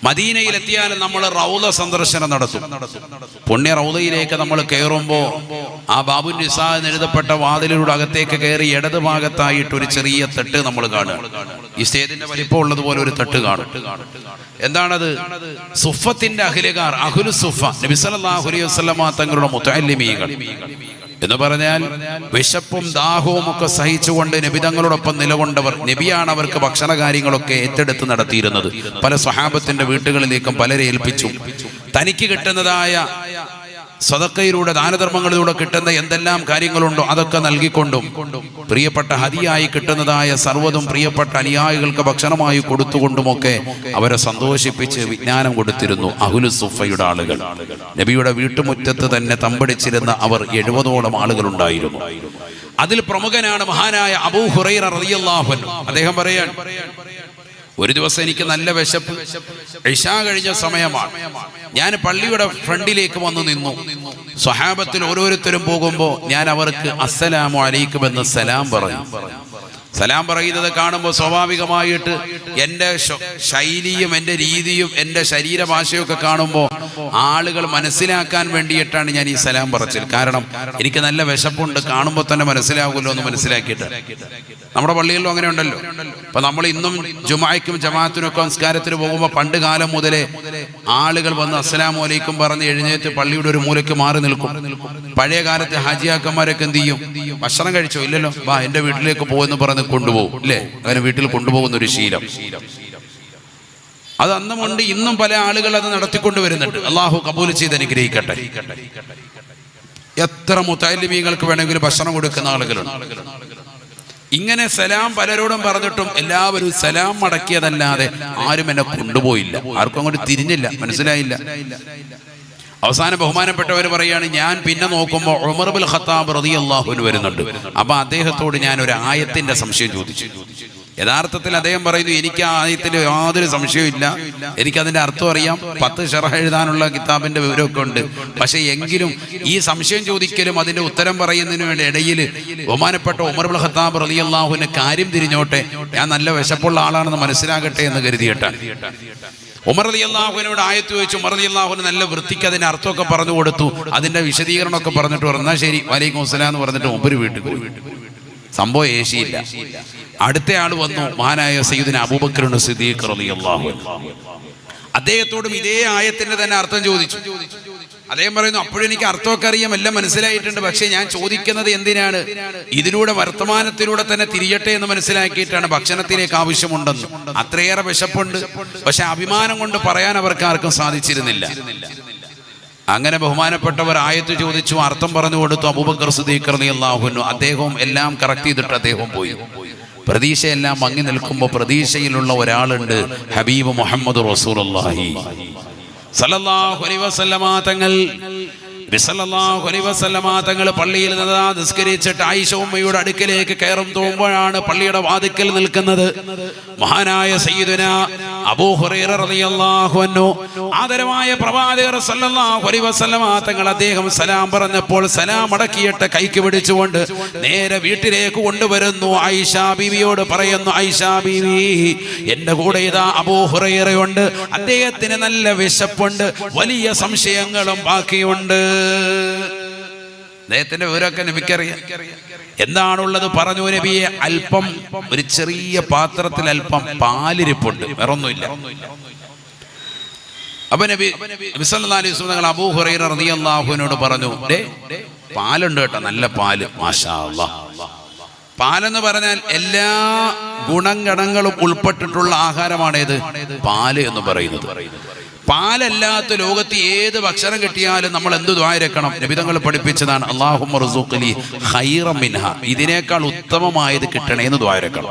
മദീനയിലെത്തിയാൽ നമ്മൾ റൗള സന്ദർശനം നടത്തും. പുണ്യ റൗളയിലേക്ക് നമ്മൾ കയറുമ്പോൾ ആ ബാബു നിസാ എന്നെഴുതപ്പെട്ട വാതിലിലൂടെ അകത്തേക്ക് കയറി ഇടത് ഭാഗത്തായിട്ട് ഒരു ചെറിയ തട്ട് നമ്മൾ കാണും. ഈ സ്റ്റേജിന്റെ വലിപ്പം ഉള്ളതുപോലെ ഒരു തട്ട് കാണും. എന്താണത്? സുഫത്തിന്റെ അഹ്ലുകാർ, അഹ്ലു സുഫ, നബി സല്ലല്ലാഹു അലൈഹി വസല്ലമ തങ്ങളുടെ മുതഅല്ലിമീങ്ങൾ എന്ന് പറഞ്ഞാൽ വിശപ്പും ദാഹവും ഒക്കെ സഹിച്ചുകൊണ്ട് നബി തങ്ങളോടൊപ്പം നിലകൊണ്ടവർ. നബിയാണ് അവർക്ക് ഭക്ഷണ കാര്യങ്ങളൊക്കെ ഏറ്റെടുത്ത് നടത്തിയിരുന്നത്. പല സ്വഹാബത്തിന്റെ വീട്ടുകളിലേക്കും പലരെ ഏൽപ്പിച്ചു. തനിക്ക് കിട്ടുന്നതായ സദഖയിലൂടെ, ദാനധർമ്മങ്ങളിലൂടെ കിട്ടുന്ന എന്തെല്ലാം കാര്യങ്ങളുണ്ടോ അതൊക്കെ നൽകിക്കൊണ്ടും പ്രിയപ്പെട്ട ഹദിയായി കിട്ടുന്നതായ സർവ്വതും പ്രിയപ്പെട്ട അനുയായികൾക്ക് ഭക്ഷണമായി കൊടുത്തുകൊണ്ടുമൊക്കെ അവരെ സന്തോഷിപ്പിച്ച് വിജ്ഞാനം കൊടുത്തിരുന്നു അഹ്ലുസ് സുഫയുടെ ആളുകൾ. നബിയുടെ വീട്ടുമുറ്റത്ത് തന്നെ തമ്പടിച്ചിരുന്ന അവർ 70ഓളം ആളുകളുണ്ടായിരുന്നു. അതിൽ പ്രമുഖനാണ് മഹാനായ അബൂ ഹുറൈറ റളിയല്ലാഹു അൻഹു. അദ്ദേഹം പറയാൻ, ഒരു ദിവസം എനിക്ക് നല്ല വിശപ്പ്, ഇശാ കഴിഞ്ഞ സമയമാണ്. ഞാൻ പള്ളിയുടെ ഫ്രണ്ടിലേക്ക് വന്നു നിന്നു. സ്വഹാബത്തിൽ ഓരോരുത്തരും പോകുമ്പോൾ ഞാൻ അവർക്ക് അസ്സലാമു അലൈക്കും എന്ന് സലാം പറയും. സലാം പറയുന്നത് കാണുമ്പോൾ സ്വാഭാവികമായിട്ട് എൻ്റെ ശൈലിയും എൻ്റെ രീതിയും എൻ്റെ ശരീരഭാഷയൊക്കെ കാണുമ്പോൾ ആളുകൾ മനസ്സിലാക്കാൻ വേണ്ടിയിട്ടാണ് ഞാൻ ഈ സലാം പറച്ചിൽ. കാരണം എനിക്ക് നല്ല വിശപ്പുണ്ട്, കാണുമ്പോൾ തന്നെ മനസ്സിലാകുമല്ലോ എന്ന് മനസ്സിലാക്കിയിട്ട്. നമ്മുടെ പള്ളികളിലും അങ്ങനെ ഉണ്ടല്ലോ. അപ്പൊ നമ്മൾ ഇന്നും ജുമായ്ക്കും ജമാഅത്തിനും ഒക്കെ സംസ്കാരത്തിന് പോകുമ്പോൾ പണ്ട് കാലം മുതലേ ആളുകൾ വന്ന് അസ്സലാമു അലൈക്കും പറഞ്ഞ് എഴുന്നേറ്റ് പള്ളിയുടെ ഒരു മൂലയ്ക്ക് മാറി നിൽക്കും. പഴയ കാലത്തെ ഹാജിയാക്കന്മാരൊക്കെ എന്ത് ചെയ്യും? ഭക്ഷണം കഴിച്ചോ? ഇല്ലല്ലോ, വാ എൻ്റെ വീട്ടിലേക്ക് പോകുമെന്ന് പറഞ്ഞ് കൊണ്ടുപോകും, അല്ലേ? അങ്ങനെ വീട്ടിൽ കൊണ്ടുപോകുന്ന ഒരു ശീലം അത് അന്നുമുണ്ട്, ഇന്നും പല ആളുകൾ അത് നടത്തിക്കൊണ്ടുവരുന്നുണ്ട്. അള്ളാഹു കബൂൽ ചെയ്ത് അനുഗ്രഹിക്കട്ടെ. എത്ര മുതഅല്ലിമീങ്ങൾക്ക് വേണമെങ്കിലും ഭക്ഷണം കൊടുക്കുന്ന ആളുകളുണ്ട്. ഇങ്ങനെ സലാം പലരോടും പറഞ്ഞിട്ടും എല്ലാവരും സലാം മടക്കിയതല്ലാതെ ആരും എന്നെ കൊണ്ടുപോയില്ല, ആർക്കും അങ്ങോട്ട് തിരിഞ്ഞില്ല, മനസ്സിലായില്ല. അവസാനം ബഹുമാനപ്പെട്ടവർ പറയാണ്, ഞാൻ പിന്നെ നോക്കുമ്പോൾ ഉമർ ഇബ്നുൽ ഖത്താബ് റളിയല്ലാഹു അൻഹു വരുന്നുണ്ട്. അപ്പൊ അദ്ദേഹത്തോട് ഞാൻ ഒരു ആയത്തിന്റെ സംശയം ചോദിച്ചു. യഥാർത്ഥത്തിൽ അദ്ദേഹം പറയുന്നു, എനിക്ക് ആ ആയത്തിൽ യാതൊരു സംശയവും ഇല്ല, എനിക്കതിന്റെ അർത്ഥം അറിയാം, 10 ശറഹ് എഴുതാനുള്ള കിതാബിന്റെ വിവരമൊക്കെ ഉണ്ട്. പക്ഷെ എങ്കിലും ഈ സംശയം ചോദിക്കലും അതിന്റെ ഉത്തരം പറയുന്നതിന് വേണ്ടി ഇടയിൽ ബഹുമാനപ്പെട്ട ഉമർ ഇബ്നുൽ ഖത്താബ് റളിയല്ലാഹു അൻഹു കാര്യം തിരിഞ്ഞോട്ടെ, ഞാൻ നല്ല വിശപ്പുള്ള ആളാണെന്ന് മനസ്സിലാകട്ടെ എന്ന് കരുതിയിട്ടാണ്. ഉമർ റളിയല്ലാഹു അൻഹുവിനോട് ആയത്ത് ചോദിച്ചു. ഉമർ റളിയല്ലാഹു അൻഹു നല്ല വൃത്തിക്ക് അതിന്റെ അർത്ഥമൊക്കെ പറഞ്ഞു കൊടുത്തു, അതിന്റെ വിശദീകരണമൊക്കെ പറഞ്ഞിട്ട് പറഞ്ഞാൽ ശരി വലൈക്കും അസ്സലാം എന്ന് പറഞ്ഞിട്ട് മുമ്പ് വീട്ടിൽ പോയി. സംഭവം ഏശിയില്ല. അടുത്ത ആൾ വന്നു, മഹാനായ സയ്യിദുന അബൂബക്കർ സിദ്ദീഖ് റളിയല്ലാഹു അൻഹു. അദ്ദേഹത്തോടും ഇതേ ആയത്തിന്റെ തന്നെ അർത്ഥം ചോദിച്ചു. അദ്ദേഹം പറയുന്നു, അപ്പോഴെനിക്ക് അർത്ഥമൊക്കെ അറിയാം, എല്ലാം മനസ്സിലായിട്ടുണ്ട്, പക്ഷെ ഞാൻ ചോദിക്കുന്നത് എന്തിനാണ്? ഇതിലൂടെ വർത്തമാനത്തിലൂടെ തന്നെ തിരിയട്ടെ എന്ന് മനസ്സിലാക്കിയിട്ടാണ്. ഭക്ഷണത്തിലേക്ക് ആവശ്യമുണ്ടെന്ന്, അത്രയേറെ വിശപ്പുണ്ട്, പക്ഷെ അഭിമാനം കൊണ്ട് പറയാൻ അവർക്ക് ആർക്കും സാധിച്ചിരുന്നില്ല. അങ്ങനെ ബഹുമാനപ്പെട്ടവർ ആയത്ത് ചോദിച്ചു, അർത്ഥം പറഞ്ഞു കൊടുത്തു. അബൂബക്കർ സിദ്ദീഖ് റളിയല്ലാഹു അൻഹു അദ്ദേഹവും എല്ലാം കറക്റ്റ് ചെയ്തിട്ട് അദ്ദേഹം പോയി. പ്രതീക്ഷയെല്ലാം മങ്ങി നിൽക്കുമ്പോൾ പ്രതീക്ഷയിലുള്ള ഒരാളുണ്ട്, ഹബീബ് മുഹമ്മദ് റസൂലുള്ളാഹി സല്ലല്ലാഹു അലൈഹി വസല്ലമ തങ്ങൾ. സല്ലല്ലാഹു അലൈഹി വസല്ലമ തങ്ങൾ പള്ളിയിൽ നിന്ന് നിസ്കരിച്ചിട്ട് ആയിഷ ഉമ്മയുടെ അടുക്കലേക്ക് കയറും തോന്നുമ്പോഴാണ് പള്ളിയുടെ വാതിക്കൽ നിൽക്കുന്നത് മഹാനായ സയ്യിദുനാ അബൂ ഹുറൈറ റളിയല്ലാഹു അൻഹു. ആദരവായ പ്രവാചകർ സല്ലല്ലാഹു അലൈഹി വസല്ലമ തങ്ങൾ അദ്ദേഹം സലാം പറഞ്ഞപ്പോൾ സലാം അടക്കിയിട്ട് കൈക്ക് പിടിച്ചുകൊണ്ട് നേരെ വീട്ടിലേക്ക് കൊണ്ടുവരുന്നു. ആയിഷ ബീവിയോട് പറയുന്നു, ആയിഷ ബീവി, എന്റെ കൂടെ ഇതാ അബൂ ഹുറൈറയുണ്ട്, അദ്ദേഹത്തിന് നല്ല വിശപ്പുണ്ട്, വലിയ സംശയങ്ങളും ബാക്കിയുണ്ട്. അദ്ദേഹത്തിന്റെ വിവരമൊക്കെ നബിക്കറിയാം. എന്താണുള്ളത് പറഞ്ഞു നബിയെ. അല്പം ഒരു ചെറിയ പാത്രത്തിൽ അല്പം പാലിരിപ്പുണ്ട്, വേറൊന്നുമില്ല. അപ്പൊ നബി സല്ലല്ലാഹു അലൈഹി വസല്ലം അബൂ ഹുറൈറ റളിയല്ലാഹു അൻഹുവിനോട് പറഞ്ഞു, പാലുണ്ട് കേട്ടോ, നല്ല പാല്, മാഷാ അല്ലാഹ്. പാലെന്ന് പറഞ്ഞാൽ എല്ലാ ഗുണഗണങ്ങളും ഉൾപ്പെട്ടിട്ടുള്ള ആഹാരമാണേത് പാല് എന്ന് പറയുന്നത്. പാലല്ലാത്ത ലോകത്ത് ഏത് ഭക്ഷണം കിട്ടിയാലും നമ്മൾ എന്ത് ദ്വാരക്കണം? നബി തങ്ങൾ പഠിപ്പിച്ചതാണ്, അല്ലാഹുമ്മ ർസുഖ്നി ഖൈറൻ മിൻഹ, ഇതിനേക്കാൾ ഉത്തമമായത് കിട്ടണേ എന്ന് ദ്വാരക്കണം.